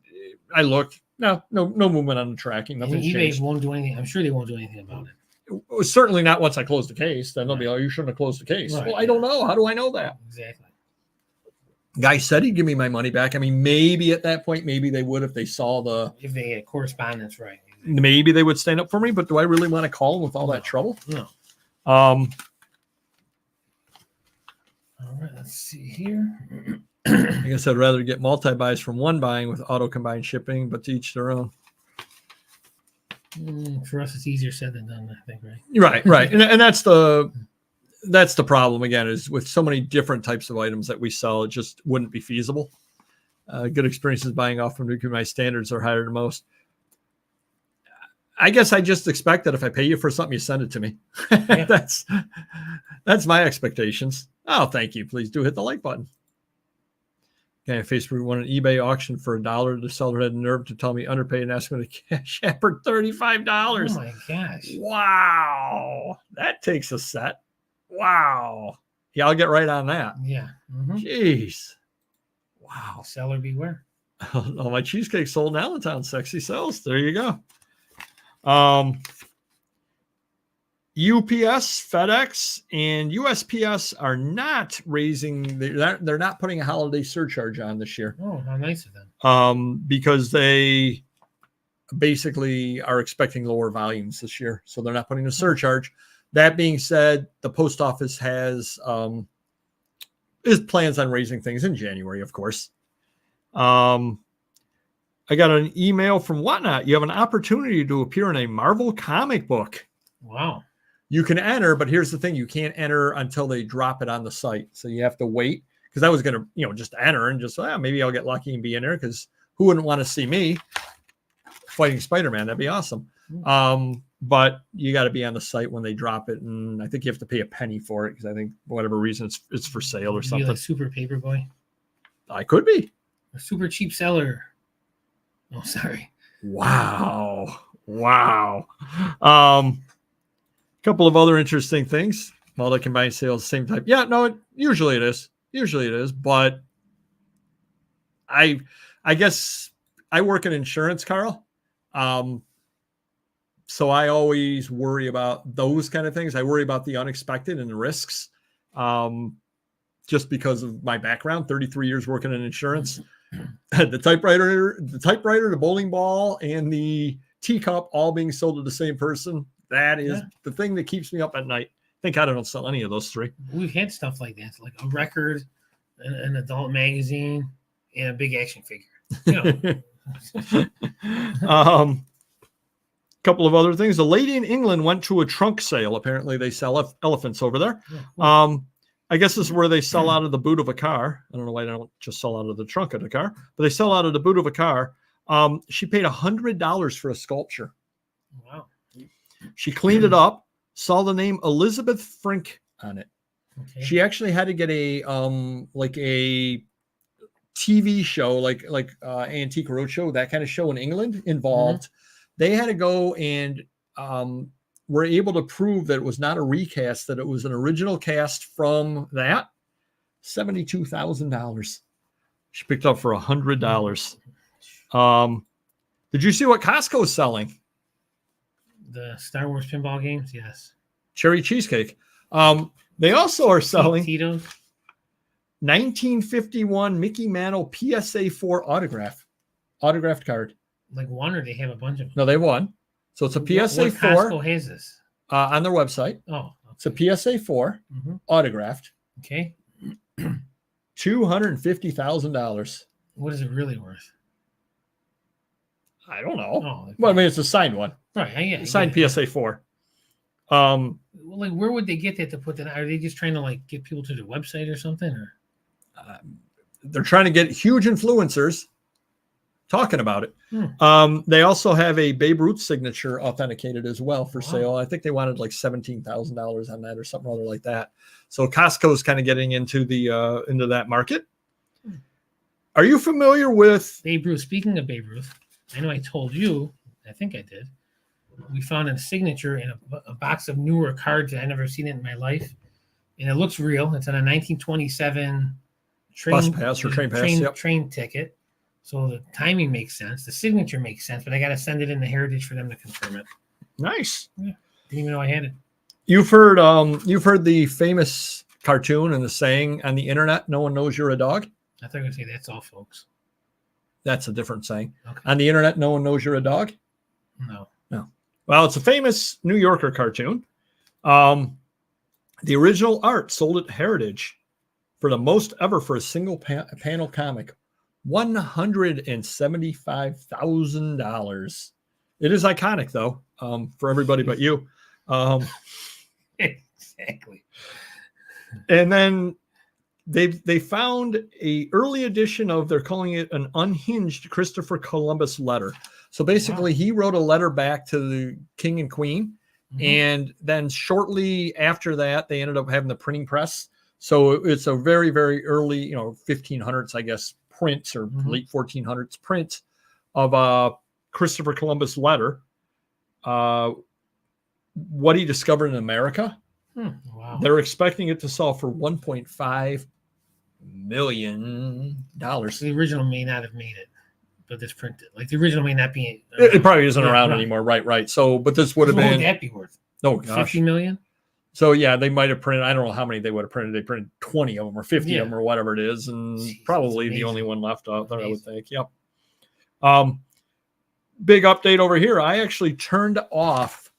Speaker 1: I look, no movement on the tracking.
Speaker 2: And
Speaker 1: Nothing's
Speaker 2: eBay
Speaker 1: changed.
Speaker 2: won't do anything. I'm sure they won't do anything about it.
Speaker 1: Certainly not once I close the case. Then they'll be like, you shouldn't have closed the case.
Speaker 2: Right,
Speaker 1: Well, I don't know. How do I know that?
Speaker 2: Exactly.
Speaker 1: Guy said he'd give me my money back. I mean, maybe at that point, maybe they would if they saw
Speaker 2: if they had correspondence, right? Exactly.
Speaker 1: Maybe they would stand up for me. But do I really want to call them with all that trouble?
Speaker 2: No.
Speaker 1: All
Speaker 2: right, let's see here.
Speaker 1: I guess I'd rather get multi-buys from one buying with auto-combined shipping, but to each their own.
Speaker 2: For us, it's easier said than done, I think, right?
Speaker 1: Right. And that's the problem, again, is with so many different types of items that we sell, it just wouldn't be feasible. Good experiences buying off from my standards are higher than most. I guess I just expect that if I pay you for something, you send it to me. Yeah. That's my expectations. Oh, thank you. Please do hit the like button. Okay, Facebook won an eBay auction for $1. The seller had the nerve to tell me underpaid and ask me to cash app for $35.
Speaker 2: Oh my gosh.
Speaker 1: Wow. That takes a set. Wow. Yeah, I'll get right on that.
Speaker 2: Yeah. Mm-hmm.
Speaker 1: Jeez. Wow.
Speaker 2: Seller beware.
Speaker 1: Oh, my cheesecake sold in Allentown. Sexy sells. There you go. UPS, FedEx, and USPS are not raising. They're not putting a holiday surcharge on this year.
Speaker 2: Oh, how nice of them.
Speaker 1: Because they basically are expecting lower volumes this year, so they're not putting a surcharge. That being said, the post office has plans on raising things in January, of course. I got an email from Whatnot. You have an opportunity to appear in a Marvel comic book.
Speaker 2: Wow.
Speaker 1: You can enter, but here's the thing. You can't enter until they drop it on the site. So you have to wait, because I was going to, just enter and just, maybe I'll get lucky and be in there, because who wouldn't want to see me fighting Spider-Man? That'd be awesome. But you got to be on the site when they drop it. And I think you have to pay a penny for it, because I think for whatever reason it's for sale or something.
Speaker 2: Like Super Paperboy?
Speaker 1: I could be.
Speaker 2: A super cheap seller. Oh, sorry.
Speaker 1: Wow. Couple of other interesting things. Multi combined sales, same type. Yeah, no, usually it is. But I guess I work in insurance, Carl. So I always worry about those kind of things. I worry about the unexpected and the risks. Just because of my background, 33 years working in insurance. The typewriter, the bowling ball, and the teacup all being sold to the same person. That is the thing that keeps me up at night. Thank God I don't sell any of those three.
Speaker 2: We've had stuff like that, like a record, an adult magazine, and a big action figure.
Speaker 1: Couple of other things. A lady in England went to a trunk sale. Apparently they sell elephants over there. I guess this is where they sell out of the boot of a car. I don't know why they don't just sell out of the trunk of the car, but they sell out of the boot of a car. She paid $100 for a sculpture.
Speaker 2: Wow.
Speaker 1: She cleaned it up, saw the name Elizabeth Frink on it. Okay. She actually had to get a TV show, like Antique Roadshow, that kind of show in England involved. Mm-hmm. They had to go and were able to prove that it was not a recast, that it was an original cast from that. $72,000. She picked up for $100. Did you see what Costco is selling?
Speaker 2: The Star Wars pinball games, yes.
Speaker 1: Cherry cheesecake. They also are selling
Speaker 2: Tito's
Speaker 1: 1951 Mickey Mantle PSA 4 autographed card.
Speaker 2: Like one, or they have a bunch of them?
Speaker 1: No, they have one. So it's a PSA 4.
Speaker 2: Costco has this?
Speaker 1: On their website.
Speaker 2: Oh, okay.
Speaker 1: It's a PSA 4 autographed.
Speaker 2: Okay.
Speaker 1: $250,000.
Speaker 2: What is it really worth?
Speaker 1: I don't know.
Speaker 2: Oh,
Speaker 1: well, I mean, it's a signed one.
Speaker 2: Right. Yeah.
Speaker 1: Signed PSA 4.
Speaker 2: Like, where would they get that to put that? Are they just trying to get people to their website or something? Or
Speaker 1: they're trying to get huge influencers talking about it. They also have a Babe Ruth signature authenticated as well for sale. I think they wanted $17,000 on that or something other like that. So Costco is kind of getting into the into that market. Are you familiar with?
Speaker 2: Babe Ruth. Speaking of Babe Ruth, I know I told you, I think I did. We found a signature in a box of newer cards that I've never seen it in my life. And it looks real. It's on a 1927
Speaker 1: Bus pass or train pass, yep.
Speaker 2: train ticket. So the timing makes sense. The signature makes sense, but I got to send it in the Heritage for them to confirm it.
Speaker 1: Nice.
Speaker 2: Yeah. Didn't even know I had it.
Speaker 1: You've heard the famous cartoon and the saying on the internet, "No one knows you're a dog."
Speaker 2: I thought you were going to say that's all, folks.
Speaker 1: That's a different saying.
Speaker 2: Okay.
Speaker 1: On the internet, no one knows you're a dog.
Speaker 2: No.
Speaker 1: Well, it's a famous New Yorker cartoon. The original art sold at Heritage for the most ever for a single panel comic, $175,000. It is iconic, though, for everybody but you.
Speaker 2: Exactly.
Speaker 1: And then they found a early edition of, they're calling it an unhinged Christopher Columbus letter. So basically, he wrote a letter back to the king and queen. Mm-hmm. And then shortly after that, they ended up having the printing press. So it's a very, very early, 1500s, I guess, print or late 1400s print of Christopher Columbus letter. What he discovered in America.
Speaker 2: Wow.
Speaker 1: They're expecting it to sell for $1.5 million.
Speaker 2: The original may not have made it, but this printed. Like the original may not be.
Speaker 1: It probably isn't around anymore. Right. So, but this would have been.
Speaker 2: What would that be worth?
Speaker 1: Oh gosh,
Speaker 2: 50 million.
Speaker 1: So yeah, they might have printed. I don't know how many they would have printed. They printed 20 of them or 50 of them or whatever it is, and probably the only one left out there. I would think. Yep. Big update over here. I actually turned off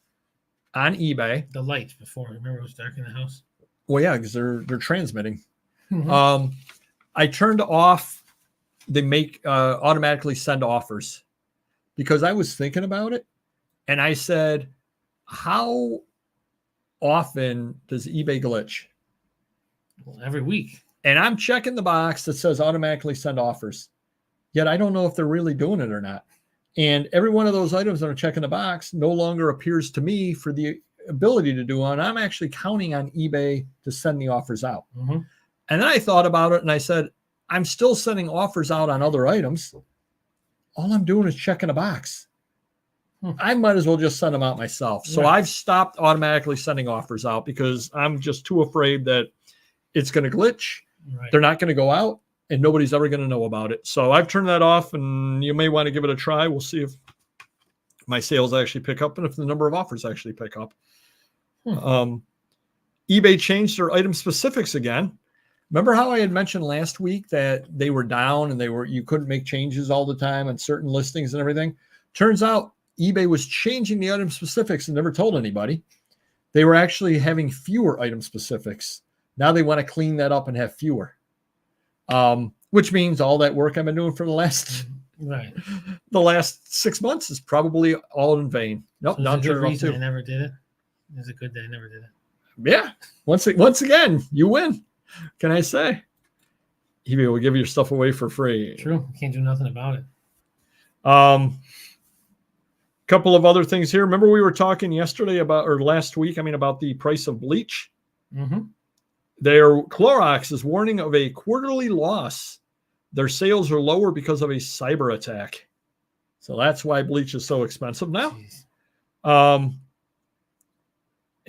Speaker 1: on eBay
Speaker 2: the lights before. Remember, it was dark in the house.
Speaker 1: Well, yeah, because they're transmitting. I turned off. They make automatically send offers because I was thinking about it, and I said, how often does eBay glitch?
Speaker 2: Well, every week.
Speaker 1: And I'm checking the box that says automatically send offers. Yet I don't know if they're really doing it or not. And every one of those items that are checking the box no longer appears to me for the ability to do on. I'm actually counting on eBay to send the offers out. And then I thought about it and I said, I'm still sending offers out on other items. All I'm doing is checking a box. I might as well just send them out myself. So I've stopped automatically sending offers out because I'm just too afraid that it's going to glitch. They're not going to go out and nobody's ever going to know about it. So I've turned that off, and you may want to give it a try. We'll see if my sales actually pick up and if the number of offers actually pick up. eBay changed their item specifics again. Remember how I had mentioned last week that they were down and you couldn't make changes all the time on certain listings and everything? Turns out eBay was changing the item specifics and never told anybody. They were actually having fewer item specifics. Now they want to clean that up and have fewer. Which means all that work I've been doing for the last 6 months is probably all in vain. Nope,
Speaker 2: so
Speaker 1: not
Speaker 2: the reason I never did it. Is it good that I never did it?
Speaker 1: Yeah. Once again, you win. Can I say? eBay will give your stuff away for free.
Speaker 2: True. Can't do nothing about it.
Speaker 1: Couple of other things here. Remember we were talking last week, about the price of bleach? Clorox is warning of a quarterly loss. Their sales are lower because of a cyber attack. So that's why bleach is so expensive now.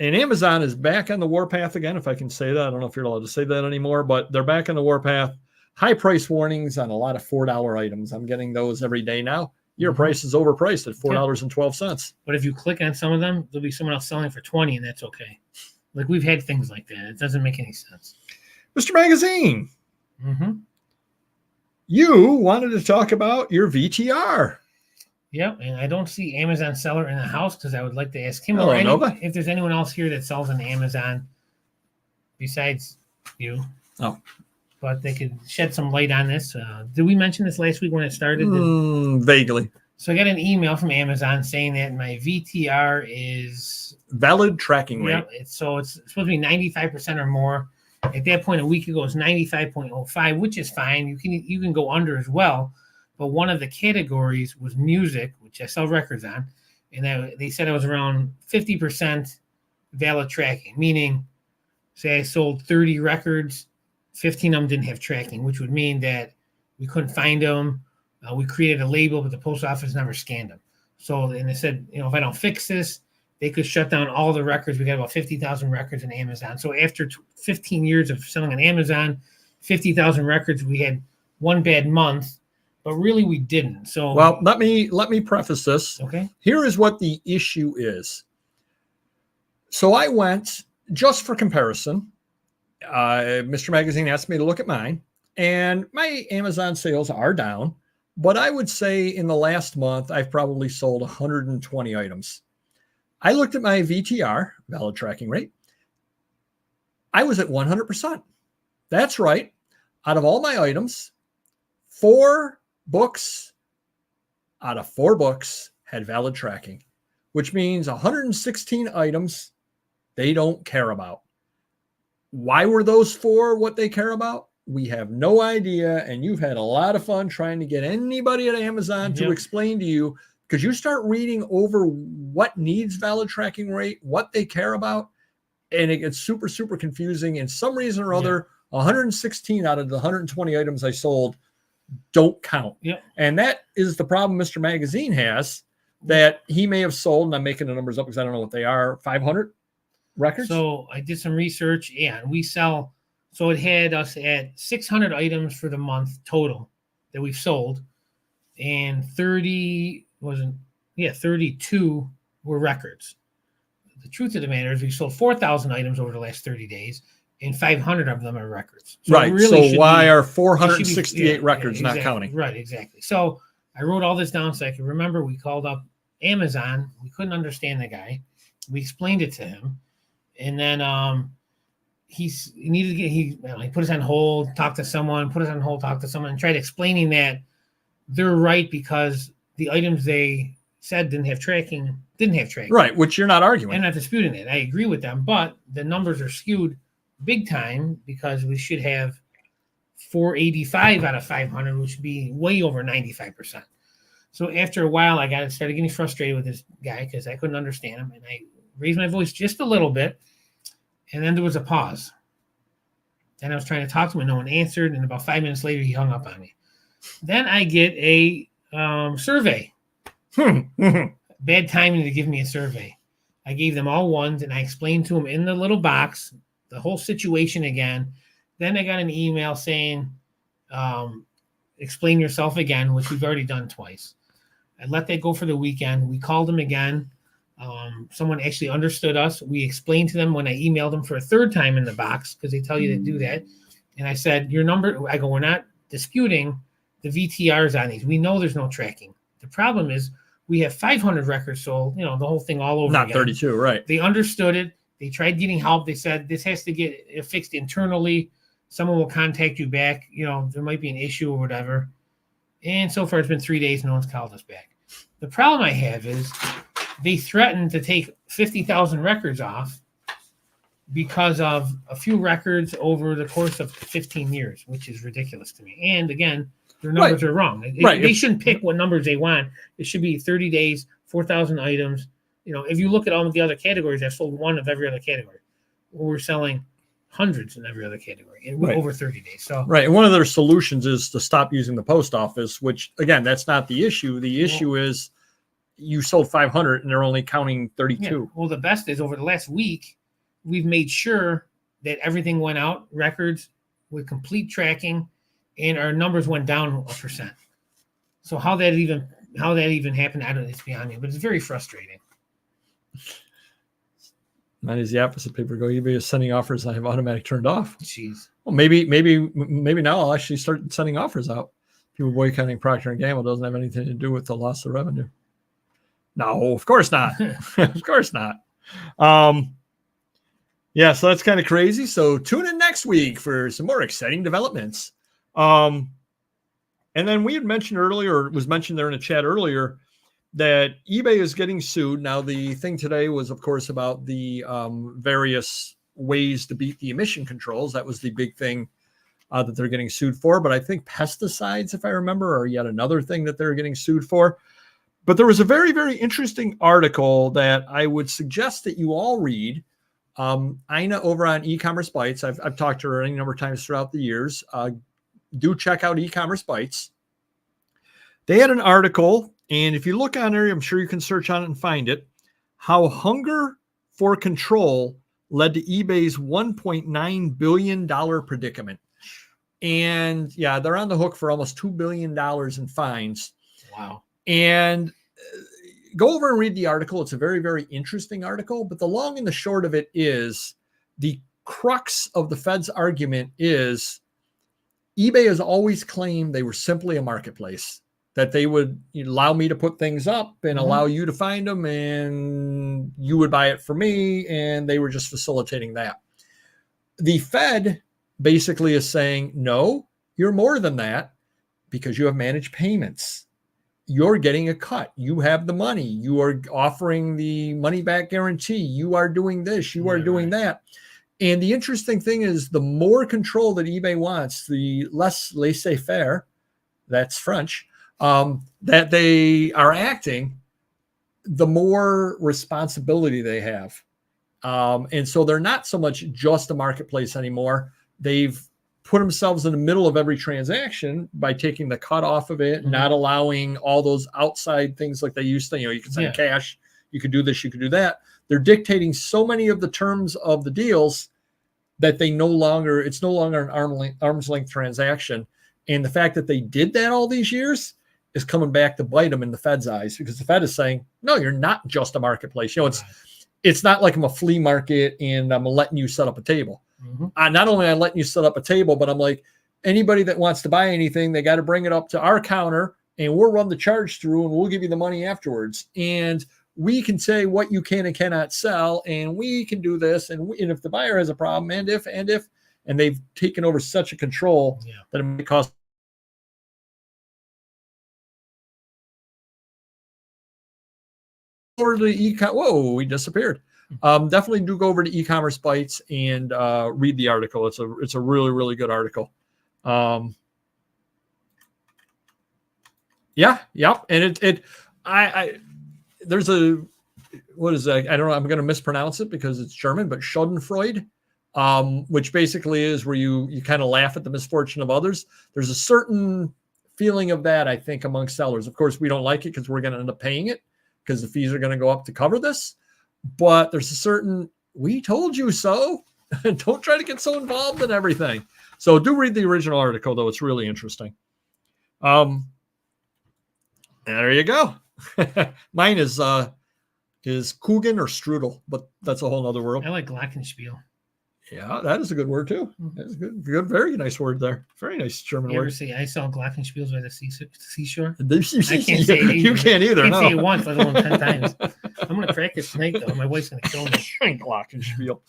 Speaker 1: And Amazon is back on the warpath again, if I can say that. I don't know if you're allowed to say that anymore, but they're back on the warpath. High price warnings on a lot of $4 items. I'm getting those every day now. Your price is overpriced at $4.12.
Speaker 2: But if you click on some of them, there'll be someone else selling for $20, and that's okay. Like we've had things like that. It doesn't make any sense.
Speaker 1: Mr. Magazine, you wanted to talk about your VTR.
Speaker 2: Yep, and I don't see Amazon seller in the house because I would like to ask him if there's anyone else here that sells on Amazon besides you. Oh. But they could shed some light on this. Did we mention this last week when it started?
Speaker 1: Vaguely.
Speaker 2: So I got an email from Amazon saying that my VTR is
Speaker 1: valid tracking rate.
Speaker 2: It's supposed to be 95% or more. At that point, a week ago, it's 95.05, which is fine. You can go under as well. But one of the categories was music, which I sell records on, and they said I was around 50% valid tracking, meaning, say I sold 30 records, 15 of them didn't have tracking, which would mean that We couldn't find them. We created a label, but the post office never scanned them. So, and they said, if I don't fix this, they could shut down all the records. We got about 50,000 records on Amazon. So after 15 years of selling on Amazon, 50,000 records, we had one bad month, but really we didn't. So,
Speaker 1: well, let me preface this.
Speaker 2: Okay.
Speaker 1: Here is what the issue is. So I went, just for comparison, Mr. Magazine asked me to look at mine, and my Amazon sales are down, but I would say in the last month, I've probably sold 120 items. I looked at my VTR, valid tracking rate. I was at 100%. That's right. Out of all my items, 4 books out of 4 books had valid tracking, which means 116 items they don't care about. Why were those 4 what they care about? We have no idea, and you've had a lot of fun trying to get anybody at Amazon to explain to you, because you start reading over what needs valid tracking rate, what they care about, and it gets super, super confusing. And some reason or other, 116 out of the 120 items I sold don't count. And that is the problem Mr. Magazine has, that he may have sold, and I'm making the numbers up because I don't know what they are, 500 records?
Speaker 2: So I did some research, and we sell, so it had us at 600 items for the month total that we've sold, and 32 were records. The truth of the matter is we sold 4,000 items over the last 30 days, and 500 of them are records.
Speaker 1: So right. Really, so why are 468 records not counting?
Speaker 2: Right, exactly. So I wrote all this down so I could remember. We called up Amazon. We couldn't understand the guy. We explained it to him, and then he put us on hold, talked to someone, and tried explaining that they're right because the items they said didn't have tracking.
Speaker 1: Right, which you're not arguing.
Speaker 2: I'm not disputing it. I agree with them, but the numbers are skewed big time because we should have 485 out of 500, which would be way over 95%. So after a while, I started getting frustrated with this guy because I couldn't understand him, and I raised my voice just a little bit, and then there was a pause. And I was trying to talk to him, and no one answered, and about 5 minutes later, he hung up on me. Then I get a survey. Bad timing to give me a survey. I gave them all ones, and I explained to them in the little box the whole situation again. Then I got an email saying, explain yourself again, which we've already done twice. I let that go for the weekend. We called them again. Someone actually understood us. We explained to them when I emailed them for a third time in the box, because they tell you to do that. And I said, your number, I go, we're not disputing the VTRs on these. We know there's no tracking. The problem is we have 500 records sold, the whole thing all over.
Speaker 1: Not
Speaker 2: again.
Speaker 1: 32, right.
Speaker 2: They understood it. They tried getting help. They said, this has to get fixed internally. Someone will contact you back. There might be an issue or whatever. And so far, it's been 3 days. No one's called us back. The problem I have is they threatened to take 50,000 records off because of a few records over the course of 15 years, which is ridiculous to me. And again, their numbers are wrong. They shouldn't pick what numbers they want. It should be 30 days, 4,000 items. If you look at all of the other categories, I've sold one of every other category. We're selling hundreds in every other category in over 30 days. So
Speaker 1: right. And one of their solutions is to stop using the post office, which again, that's not the issue. The issue is you sold 500 and they're only counting 32.
Speaker 2: Yeah. Well, the best is over the last week, we've made sure that everything went out, records with complete tracking, and our numbers went down 1%. So how that even happened, I don't know. It's beyond me, but it's very frustrating.
Speaker 1: Mine is the opposite. People go, eBay is sending offers I have automatic turned off.
Speaker 2: Jeez.
Speaker 1: Well, maybe now I'll actually start sending offers out. People boycotting Procter & Gamble doesn't have anything to do with the loss of revenue. No, of course not. Of course not. Yeah, so that's kind of crazy. So tune in next week for some more exciting developments. And then we had mentioned earlier, or it was mentioned there in the chat earlier, that eBay is getting sued. Now, the thing today was, of course, about the various ways to beat the emission controls. That was the big thing that they're getting sued for. But I think pesticides, if I remember, are yet another thing that they're getting sued for. But there was a very, very interesting article that I would suggest that you all read. Ina over on E-commerce Bites, I've talked to her any number of times throughout the years. do check out E-commerce Bites. They had an article, and if you look on there, I'm sure you can search on it and find it, how hunger for control led to eBay's $1.9 billion predicament. And yeah, they're on the hook for almost $2 billion in fines.
Speaker 2: Wow.
Speaker 1: And go over and read the article. It's a very, very interesting article. But the long and the short of it is the crux of the Fed's argument is eBay has always claimed they were simply a marketplace, that they would allow me to put things up and allow you to find them, and you would buy it for me. And they were just facilitating that. The Fed basically is saying, no, you're more than that, because you have managed payments. You're getting a cut. You have the money. You are offering the money back guarantee. You are doing this. You are doing that. And the interesting thing is, the more control that eBay wants, the less laissez-faire, that's French, that they are acting, the more responsibility they have. And so they're not so much just a marketplace anymore. They've put themselves in the middle of every transaction by taking the cut off of it, not allowing all those outside things like they used to. You can send cash, you could do this, you could do that. They're dictating so many of the terms of the deals that it's no longer an arm's length transaction. And the fact that they did that all these years is coming back to bite them in the Fed's eyes, because the Fed is saying, no, you're not just a marketplace. It's not like I'm a flea market and I'm letting you set up a table. Not only am I letting you set up a table, but I'm like, anybody that wants to buy anything, they got to bring it up to our counter, and we'll run the charge through, and we'll give you the money afterwards. And we can say what you can and cannot sell, and we can do this. And if the buyer has a problem, and they've taken over such a control that it may cost. Over to whoa, we disappeared. Definitely do go over to E-commerce Bites and read the article. It's a really, really good article. And there's what is that? I don't know. I'm going to mispronounce it because it's German, but Schadenfreude, which basically is where you kind of laugh at the misfortune of others. There's a certain feeling of that, I think, among sellers. Of course, we don't like it because we're going to end up paying it, because the fees are going to go up to cover this. But there's a certain, we told you so. Don't try to get so involved in everything. So do read the original article, though. It's really interesting. There you go. Mine is Kuchen or strudel, but that's a whole other world.
Speaker 2: I like Glockenspiel.
Speaker 1: Yeah, that is a good word too. That's good. Very nice word there. Very nice German word.
Speaker 2: I saw Glockenspiels by the seashore.
Speaker 1: I can't say it. You can't either.
Speaker 2: I can't say it once, let alone 10 times. I'm going to practice tonight, though. My wife's going to kill me.
Speaker 1: Glockenspiel.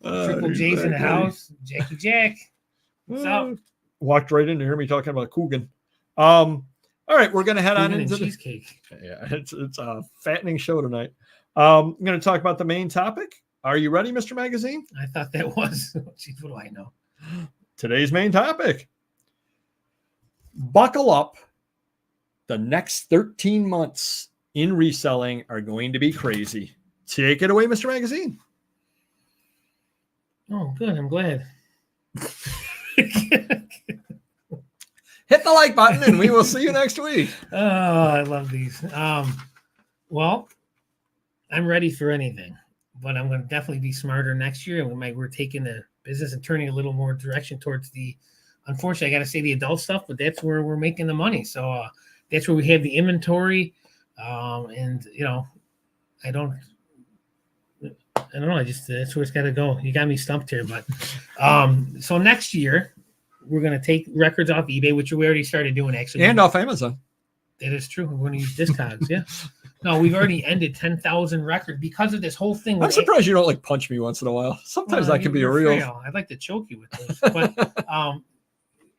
Speaker 2: Triple J's in the house. Jackie Jack. What's up?
Speaker 1: Walked right in to hear me talking about Kuchen. All right, we're going to head on into
Speaker 2: the cheesecake.
Speaker 1: Yeah, it's a fattening show tonight. I'm going to talk about the main topic. Are you ready, Mr. Magazine?
Speaker 2: I thought that was. Jeez, what do I know?
Speaker 1: Today's main topic. Buckle up. The next 13 months in reselling are going to be crazy. Take it away, Mr. Magazine.
Speaker 2: Oh, good. I'm glad.
Speaker 1: Hit the like button and we will see you next week.
Speaker 2: Oh, I love these. Well, I'm ready for anything. But I'm going to definitely be smarter next year. And we're taking the business and turning a little more direction towards unfortunately, I got to say the adult stuff, but that's where we're making the money. So that's where we have the inventory. And, I don't know. That's where it's got to go. You got me stumped here. But so next year, we're going to take records off eBay, which we already started doing, actually.
Speaker 1: And off Amazon.
Speaker 2: That is true. We're going to use Discogs. Yeah. No, we've already ended 10,000 records because of this whole thing.
Speaker 1: I'm surprised you don't punch me once in a while. Sometimes that can be a real.
Speaker 2: Frail. I'd like to choke you with those. But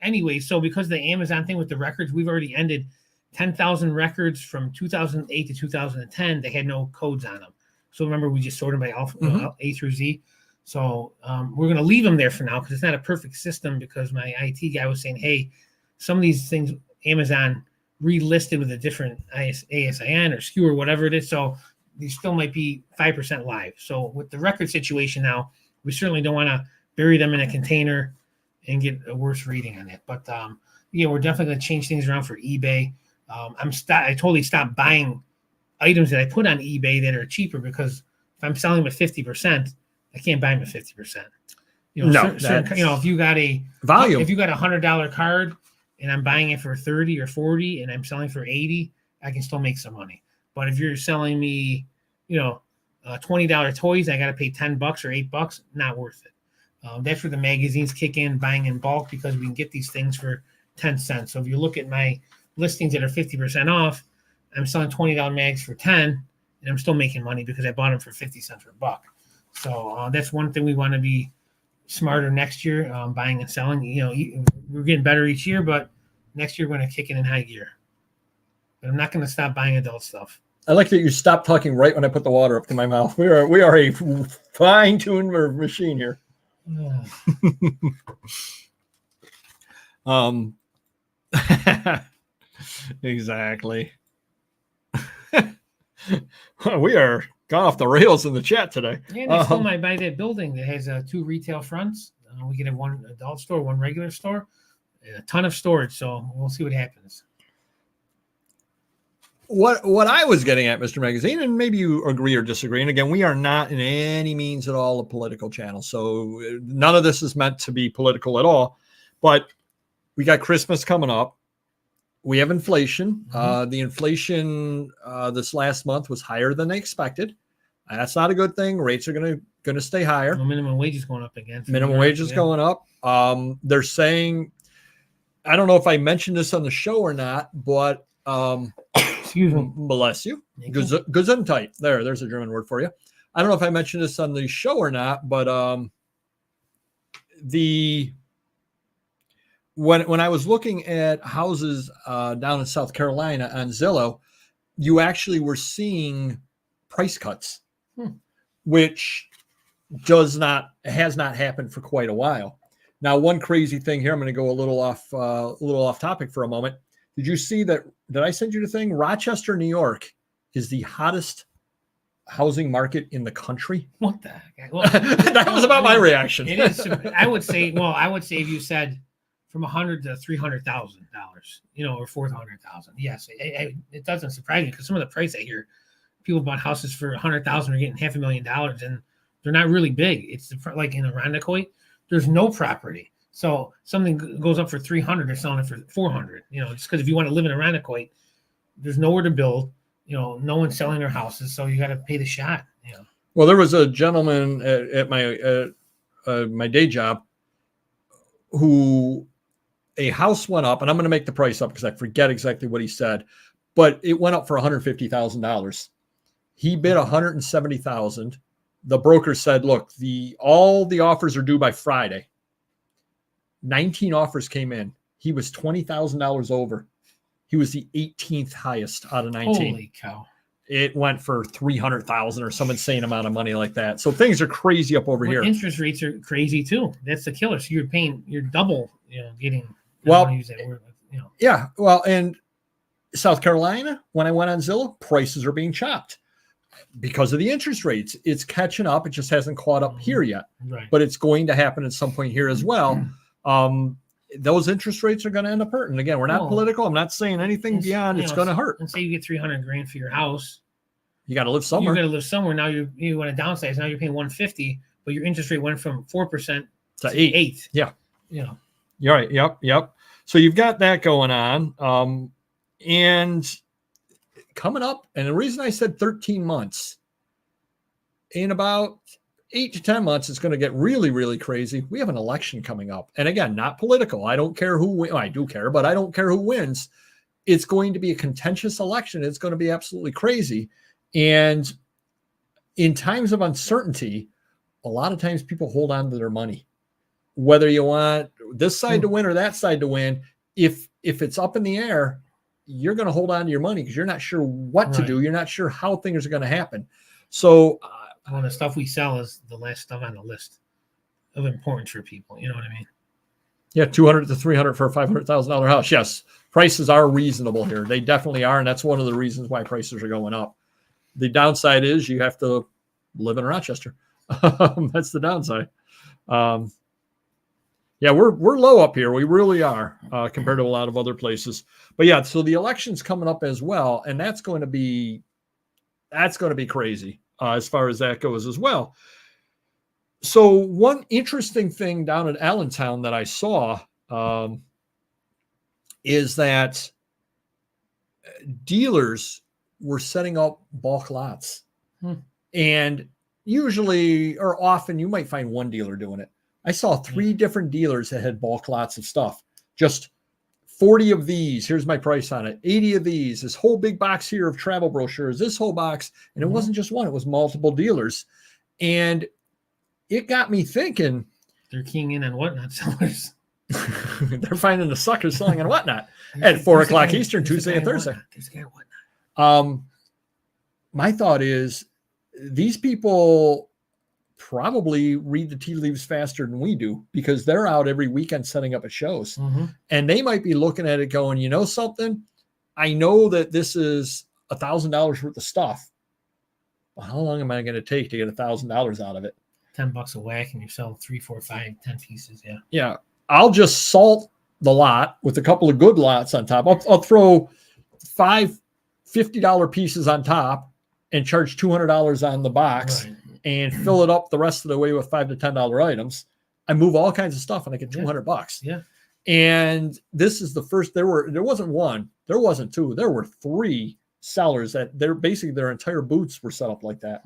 Speaker 2: anyway, so because of the Amazon thing with the records, we've already ended 10,000 records from 2008 to 2010. They had no codes on them. So remember, we just sorted by alpha, A through Z. So we're going to leave them there for now because it's not a perfect system, because my IT guy was saying, hey, some of these things Amazon relisted with a different ASIN or SKU or whatever it is. So these still might be 5% live. So with the record situation now, we certainly don't want to bury them in a container and get a worse rating on it. But yeah, we're definitely going to change things around for eBay. I totally stopped buying items that I put on eBay that are cheaper, because if I'm selling them at 50%, I can't buy them at 50%. You know,
Speaker 1: No,
Speaker 2: certain, you know, if you got a
Speaker 1: volume.
Speaker 2: if you got $100 card and I'm buying it for 30 or 40 and I'm selling for 80, I can still make some money. But if you're selling me, you know, $20 toys, I got to pay $10 or $8, not worth it. That's where the magazines kick in, buying in bulk, because we can get these things for 10 cents. So if you look at my listings that are 50% off, I'm selling $20 mags for 10, and I'm still making money because I bought them for 50 cents or $1. So that's one thing we want to be smarter next year, buying and selling. You know, we're getting better each year, but next year we're going to kick it in high gear. But I'm not going to stop buying adult stuff.
Speaker 1: I like that you stopped talking right when I put the water up to my mouth. We are a fine-tuned machine here. Exactly. We are gone off the rails in the chat today.
Speaker 2: Yeah, they still might buy that building that has 2 retail fronts. We can have 1 adult store, 1 regular store, and a ton of storage. So we'll see what happens.
Speaker 1: What I was getting at, Mr. Magazine, and maybe you agree or disagree, and again, we are not in any means at all a political channel, so none of this is meant to be political at all, but we got Christmas coming up. We have inflation. The inflation this last month was higher than they expected. That's not a good thing. Rates are going to stay higher.
Speaker 2: Well, minimum wage is going up again.
Speaker 1: Minimum wage is going up. They're saying, I don't know if I mentioned this on the show or not, but
Speaker 2: excuse me,
Speaker 1: bless you. Gesundheit. There's a German word for you. I don't know if I mentioned this on the show or not, but when I was looking at houses down in South Carolina on Zillow, you actually were seeing price cuts, which has not happened for quite a while. Now, one crazy thing here, I'm going to go a little off topic for a moment. Did you see that? Did I send you the thing? Rochester, New York is the hottest housing market in the country.
Speaker 2: What the heck? Well,
Speaker 1: that was about my reaction.
Speaker 2: It is. I would say if you said from $100,000 to $300,000, you know, or $400,000. Yes, it doesn't surprise me, because some of the price I hear, people bought houses for $100,000 are getting $500,000, and they're not really big. It's like in Irondequoit, there's no property. So something goes up for 300, they're selling it for 400. You know, just because if you want to live in Irondequoit, there's nowhere to build. You know, no one's selling their houses, so you got to pay the shot. You know.
Speaker 1: Well, there was a gentleman at my day job who a house went up, and I'm going to make the price up because I forget exactly what he said, but it went up for $150,000. He bid $170,000. The broker said, "Look, all the offers are due by Friday." 19 offers came in. He was $20,000 over. He was the 18th highest out of 19.
Speaker 2: Holy cow!
Speaker 1: It went for $300,000 or some insane amount of money like that. So things are crazy up over here.
Speaker 2: Interest rates are crazy too. That's the killer. So you're double, you know, getting.
Speaker 1: Well,
Speaker 2: use that word, you know.
Speaker 1: Yeah. Well, and South Carolina, when I went on Zillow, prices are being chopped because of the interest rates. It's catching up. It just hasn't caught up here yet,
Speaker 2: right?
Speaker 1: But it's going to happen at some point here as well. Those interest rates are going to end up hurting. Again, we're not political. I'm not saying anything beyond it's going to hurt.
Speaker 2: And say you get $300,000 for your house,
Speaker 1: you got to live somewhere.
Speaker 2: You got to live somewhere. Now you want to downsize. Now you're paying $150,000, but your interest rate went from 4% to 8%.
Speaker 1: Yeah,
Speaker 2: you know.
Speaker 1: You're right. Yep. So you've got that going on, and coming up. And the reason I said 13 months, in about 8 to 10 months, it's going to get really, really crazy. We have an election coming up. And again, not political. I don't care who wins. I do care, but I don't care who wins. It's going to be a contentious election. It's going to be absolutely crazy. And in times of uncertainty, a lot of times people hold on to their money. Whether you want this side to win or that side to win, if it's up in the air, you're going to hold on to your money because you're not sure what to do. You're not sure how things are going to happen. So
Speaker 2: well, the stuff we sell is the last stuff on the list of importance for people. You know what I mean?
Speaker 1: Yeah, $200 to $300 for a $500,000 house. Yes, prices are reasonable here. They definitely are, and that's one of the reasons why prices are going up. The downside is you have to live in Rochester. That's the downside. Yeah, we're low up here. We really are compared to a lot of other places. But yeah, so the election's coming up as well, and that's going to be crazy as far as that goes as well. So one interesting thing down at Allentown that I saw is that dealers were setting up bulk lots. And usually or often you might find one dealer doing it. I saw 3 different dealers that had bulk lots of stuff. Just 40 of these, here's my price on it. 80 of these, this whole big box here of travel brochures, this whole box. And it wasn't just one, it was multiple dealers. And it got me thinking.
Speaker 2: They're keying in on whatnot sellers.
Speaker 1: They're finding the suckers selling on whatnot at 4 o'clock Eastern, Tuesday and Thursday.
Speaker 2: There's a guy whatnot.
Speaker 1: My thought is these people probably read the tea leaves faster than we do because they're out every weekend setting up at shows. And they might be looking at it going, you know something? I know that this is $1,000 worth of stuff. Well, how long am I going to take to get $1,000 out of it?
Speaker 2: $10 a whack and you sell 3, 4, 5, 10 pieces. Yeah.
Speaker 1: Yeah. I'll just salt the lot with a couple of good lots on top. I'll throw 5 $50 pieces on top and charge $200 on the box and fill it up the rest of the way with $5 to $10 items. I move all kinds of stuff and I get $200.
Speaker 2: Yeah.
Speaker 1: And this is the first, there wasn't one, there wasn't 2, there were 3 sellers that their entire booths were set up like that.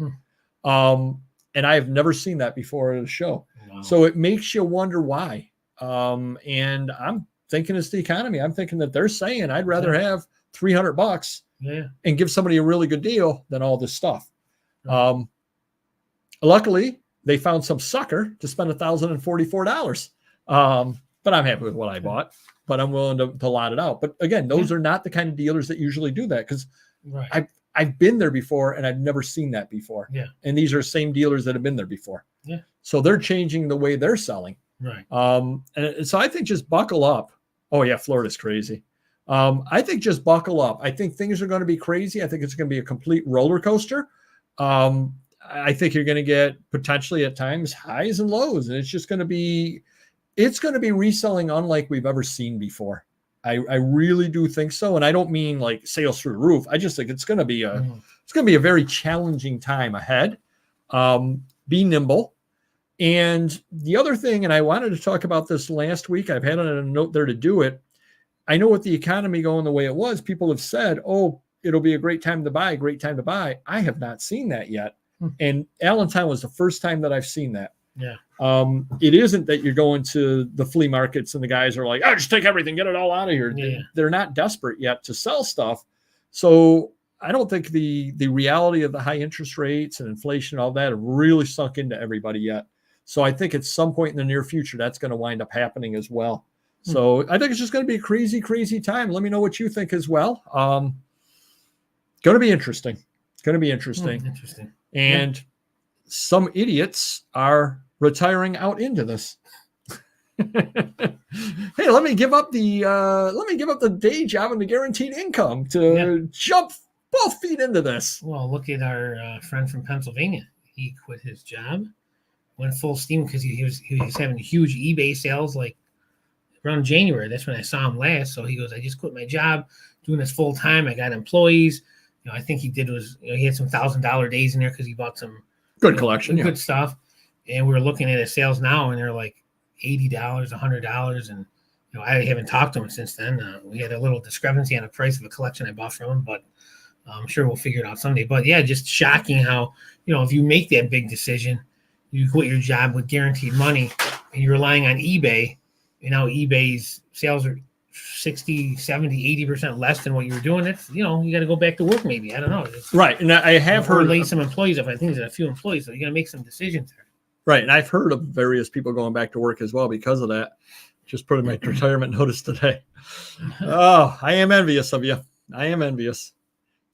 Speaker 1: And I have never seen that before at a show. Wow. So it makes you wonder why. And I'm thinking it's the economy. I'm thinking that they're saying I'd rather have $300 and give somebody a really good deal than all this stuff. Luckily, they found some sucker to spend $1,044. But I'm happy with what I bought. But I'm willing to lot it out. But again, those are not the kind of dealers that usually do that because I've been there before and I've never seen that before. Yeah. And these are same dealers that have been there before. Yeah. So they're changing the way they're selling. Right. And so I think just buckle up. Oh yeah, Florida's crazy. I think just buckle up. I think things are going to be crazy. I think it's going to be a complete roller coaster. I think you're going to get potentially at times highs and lows, and it's going to be reselling unlike we've ever seen before. I really do think so. And I don't mean like sales through the roof. I just think it's going to be a very challenging time ahead. Be nimble. And the other thing, and I wanted to talk about this last week, I've had a note there to do it. I know with the economy going the way it was, people have said, oh, it'll be a great time to buy, great time to buy. I have not seen that yet. And Allentown was the first time that I've seen that. Yeah. It isn't that you're going to the flea markets and the guys are like, oh, just take everything, get it all out of here. Yeah. They're not desperate yet to sell stuff. So I don't think the reality of the high interest rates and inflation, all that have really sunk into everybody yet. So I think at some point in the near future, that's going to wind up happening as well. So I think it's just going to be a crazy, crazy time. Let me know what you think as well. Going to be interesting. It's going to be interesting. Interesting. And some idiots are retiring out into this. Hey, let me give up the day job and the guaranteed income to jump both feet into this.
Speaker 2: Well, look at our friend from Pennsylvania. He quit his job, went full steam because he was having huge eBay sales like around January. That's when I saw him last. So he goes, I just quit my job, doing this full time. I got employees. I think he did he had some $1,000 days in there because he bought some
Speaker 1: good collection,
Speaker 2: good stuff. And we're looking at his sales now, and they're like $80, $100, and I haven't talked to him since then. We had a little discrepancy on the price of a collection I bought from him, but I'm sure we'll figure it out someday. But yeah, just shocking how if you make that big decision, you quit your job with guaranteed money, and you're relying on eBay, and now eBay's sales are 60, 70, 80% less than what you were doing. It's, you got to go back to work maybe. I don't know.
Speaker 1: Right. And I have heard
Speaker 2: lay some employees up. I think there's a few employees, so you got to make some decisions there.
Speaker 1: Right. And I've heard of various people going back to work as well because of that. Just put in my retirement notice today. Oh, I am envious of you. I am envious.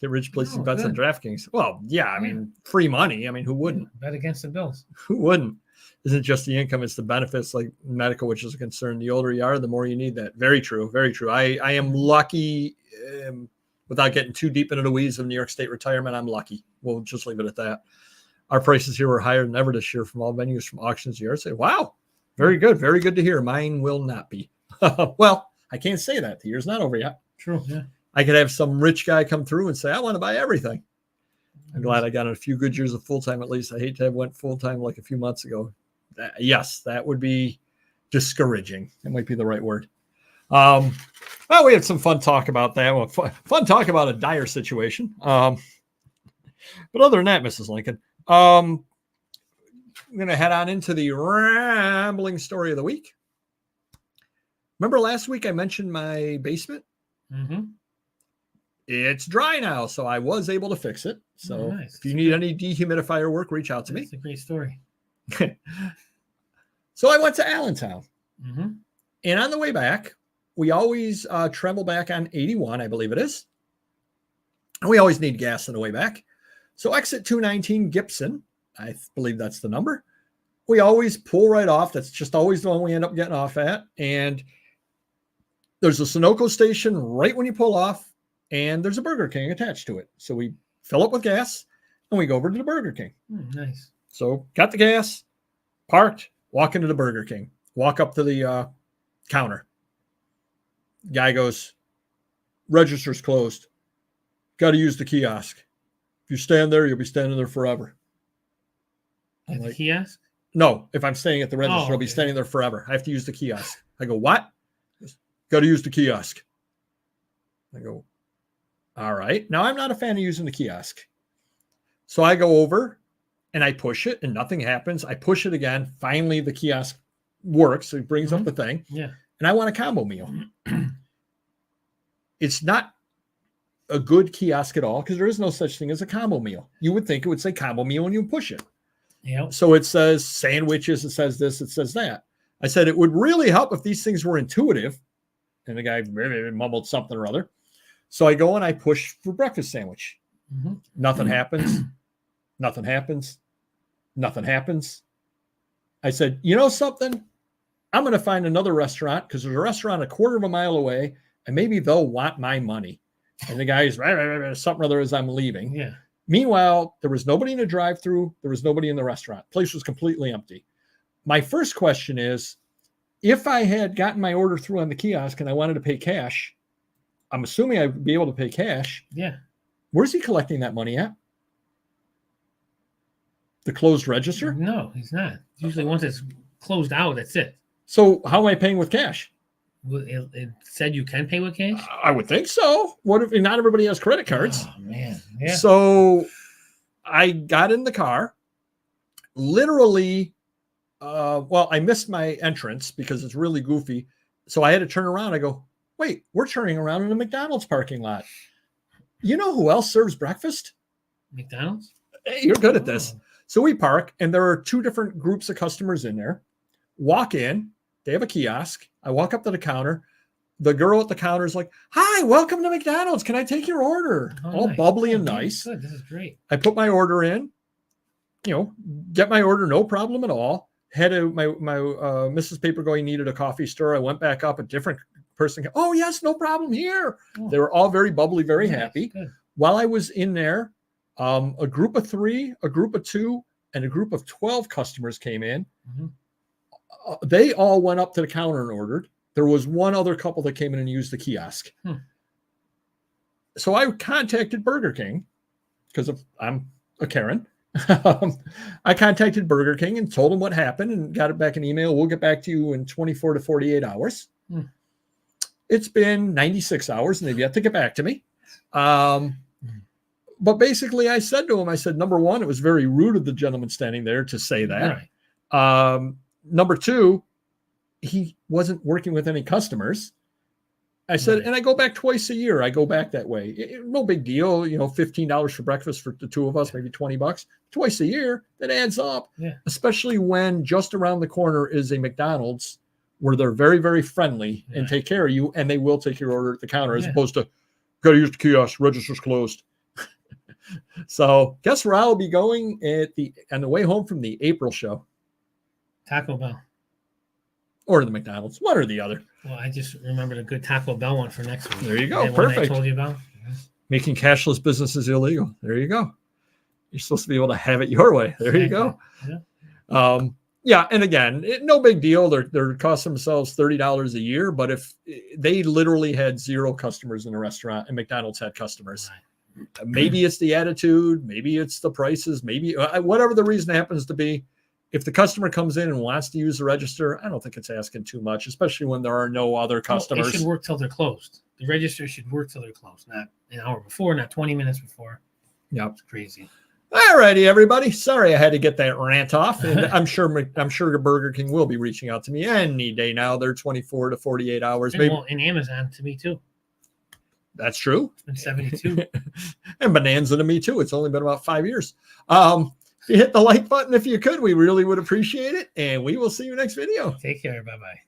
Speaker 1: Get rich placing bets on DraftKings. Well, yeah. I mean, free money. I mean, who wouldn't?
Speaker 2: Bet against the Bills.
Speaker 1: Who wouldn't? Isn't just the income, it's the benefits like medical, which is a concern. The older you are, the more you need that. Very true. Very true. I am lucky, without getting too deep into the weeds of New York State retirement. I'm lucky. We'll just leave it at that. Our prices here were higher than ever this year from all venues, from auctions, yard sale. Wow. Very good. Very good to hear. Mine will not be. Well, I can't say that. The year's not over yet.
Speaker 2: True. Yeah.
Speaker 1: I could have some rich guy come through and say, I want to buy everything. I'm glad I got a few good years of full-time at least. I hate to have went full-time like a few months ago. Yes, that would be discouraging. That might be the right word. Well, we had some fun talk about that. Well, fun talk about a dire situation. But other than that, Mrs. Lincoln, I'm going to head on into the rambling story of the week. Remember last week I mentioned my basement?
Speaker 2: Mm-hmm.
Speaker 1: It's dry now, so I was able to fix it. So
Speaker 2: nice.
Speaker 1: If you need any dehumidifier work, reach out to me.
Speaker 2: It's a great story.
Speaker 1: So I went to Allentown.
Speaker 2: Mm-hmm.
Speaker 1: And on the way back, we always travel back on 81, I believe it is. And we always need gas on the way back. So exit 219 Gibson, I believe that's the number. We always pull right off. That's just always the one we end up getting off at. And there's a Sunoco station right when you pull off, and there's a Burger King attached to it. So we fill up with gas, and we go over to the Burger King.
Speaker 2: Nice.
Speaker 1: So got the gas, parked, walk into the Burger King, walk up to the counter. Guy goes, register's closed. Got to use the kiosk. If you stand there, you'll be standing there forever.
Speaker 2: At the kiosk?
Speaker 1: No, if I'm staying at the register, I'll be standing there forever. I have to use the kiosk. I go, what? Got to use the kiosk. I go, all right. Now, I'm not a fan of using the kiosk. So I go over and I push it and nothing happens. I push it again. Finally, the kiosk works. So it brings up the thing.
Speaker 2: Yeah.
Speaker 1: And I want a combo meal. It's not a good kiosk at all because there is no such thing as a combo meal. You would think it would say combo meal when you push it.
Speaker 2: Yep.
Speaker 1: So it says sandwiches, it says this, it says that. I said it would really help if these things were intuitive. And the guy mumbled something or other. So I go and I push for breakfast sandwich.
Speaker 2: Mm-hmm.
Speaker 1: Nothing happens. Nothing happens. Nothing happens. I said, you know something? I'm going to find another restaurant because there's a restaurant a quarter of a mile away and maybe they'll want my money. And the guy's something or other as I'm leaving.
Speaker 2: Yeah.
Speaker 1: Meanwhile, there was nobody in the drive-thru. There was nobody in the restaurant. The place was completely empty. My first question is, if I had gotten my order through on the kiosk and I wanted to pay cash, I'm assuming I'd be able to pay cash.
Speaker 2: Yeah.
Speaker 1: Where's he collecting that money at? The closed register?
Speaker 2: No, he's not. Usually once it's closed out, that's it.
Speaker 1: So how am I paying with cash?
Speaker 2: It said you can pay with cash?
Speaker 1: I would think so. What if not everybody has credit cards?
Speaker 2: Oh, man. Yeah.
Speaker 1: So I got in the car, literally, I missed my entrance because it's really goofy. So I had to turn around. I go, wait, we're turning around in a McDonald's parking lot. You know who else serves breakfast?
Speaker 2: McDonald's?
Speaker 1: Hey, you're good at this. So we park, and there are two different groups of customers in there. Walk in. They have a kiosk. I walk up to the counter. The girl at the counter is like, hi, welcome to McDonald's. Can I take your order? All
Speaker 2: nice.
Speaker 1: bubbly and nice.
Speaker 2: Good. This is great.
Speaker 1: I put my order in, get my order, no problem at all. Had my Mrs. Papergoy needed a coffee stir. I went back up, a different person. Oh, yes, no problem here. Oh. They were all very bubbly, very happy. Good. While I was in there, a group of 3, a group of 2, and a group of 12 customers came in. Mm-hmm. They all went up to the counter and ordered. There was one other couple that came in and used the kiosk. So I contacted Burger King because I'm a Karen. I contacted Burger King and told them what happened and got it back in email. We'll get back to you in 24 to 48 hours. It's been 96 hours and they've yet to get back to me. But basically I said to him, number one, it was very rude of the gentleman standing there to say that. Right. Number 2, he wasn't working with any customers. I said, and I go back twice a year. I go back that way. No big deal. $15 for breakfast for the 2 of us, maybe $20 twice a year. That adds up, especially when just around the corner is a McDonald's where they're very, very friendly and take care of you. And they will take your order at the counter as opposed to got to use the kiosk. Register's closed. So guess where I'll be going on the way home from the April show?
Speaker 2: Taco Bell.
Speaker 1: Or the McDonald's, one or the other.
Speaker 2: Well, I just remembered a good Taco Bell one for next week.
Speaker 1: There you go. Perfect.
Speaker 2: I told you about.
Speaker 1: Making cashless businesses illegal. There you go. You're supposed to be able to have it your way. There you go. Yeah. Yeah, and again, no big deal. They're costing themselves $30 a year, but if they literally had 0 customers in a restaurant and McDonald's had customers, maybe it's the attitude, maybe it's the prices, maybe whatever the reason happens to be. If the customer comes in and wants to use the register, I don't think it's asking too much, especially when there are no other customers.
Speaker 2: Well, it should work till they're closed. The register should work till they're closed, not an hour before, not 20 minutes before.
Speaker 1: Yeah,
Speaker 2: it's crazy.
Speaker 1: All righty, everybody. Sorry I had to get that rant off, and I'm sure Burger King will be reaching out to me any day now. They're 24 to 48 hours.
Speaker 2: And, well, and Amazon to me too.
Speaker 1: That's true.
Speaker 2: It's been 72.
Speaker 1: And Bonanza to me too. It's only been about 5 years. If you hit the like button, if you could, we really would appreciate it. And we will see you next video.
Speaker 2: Take care. Bye-bye.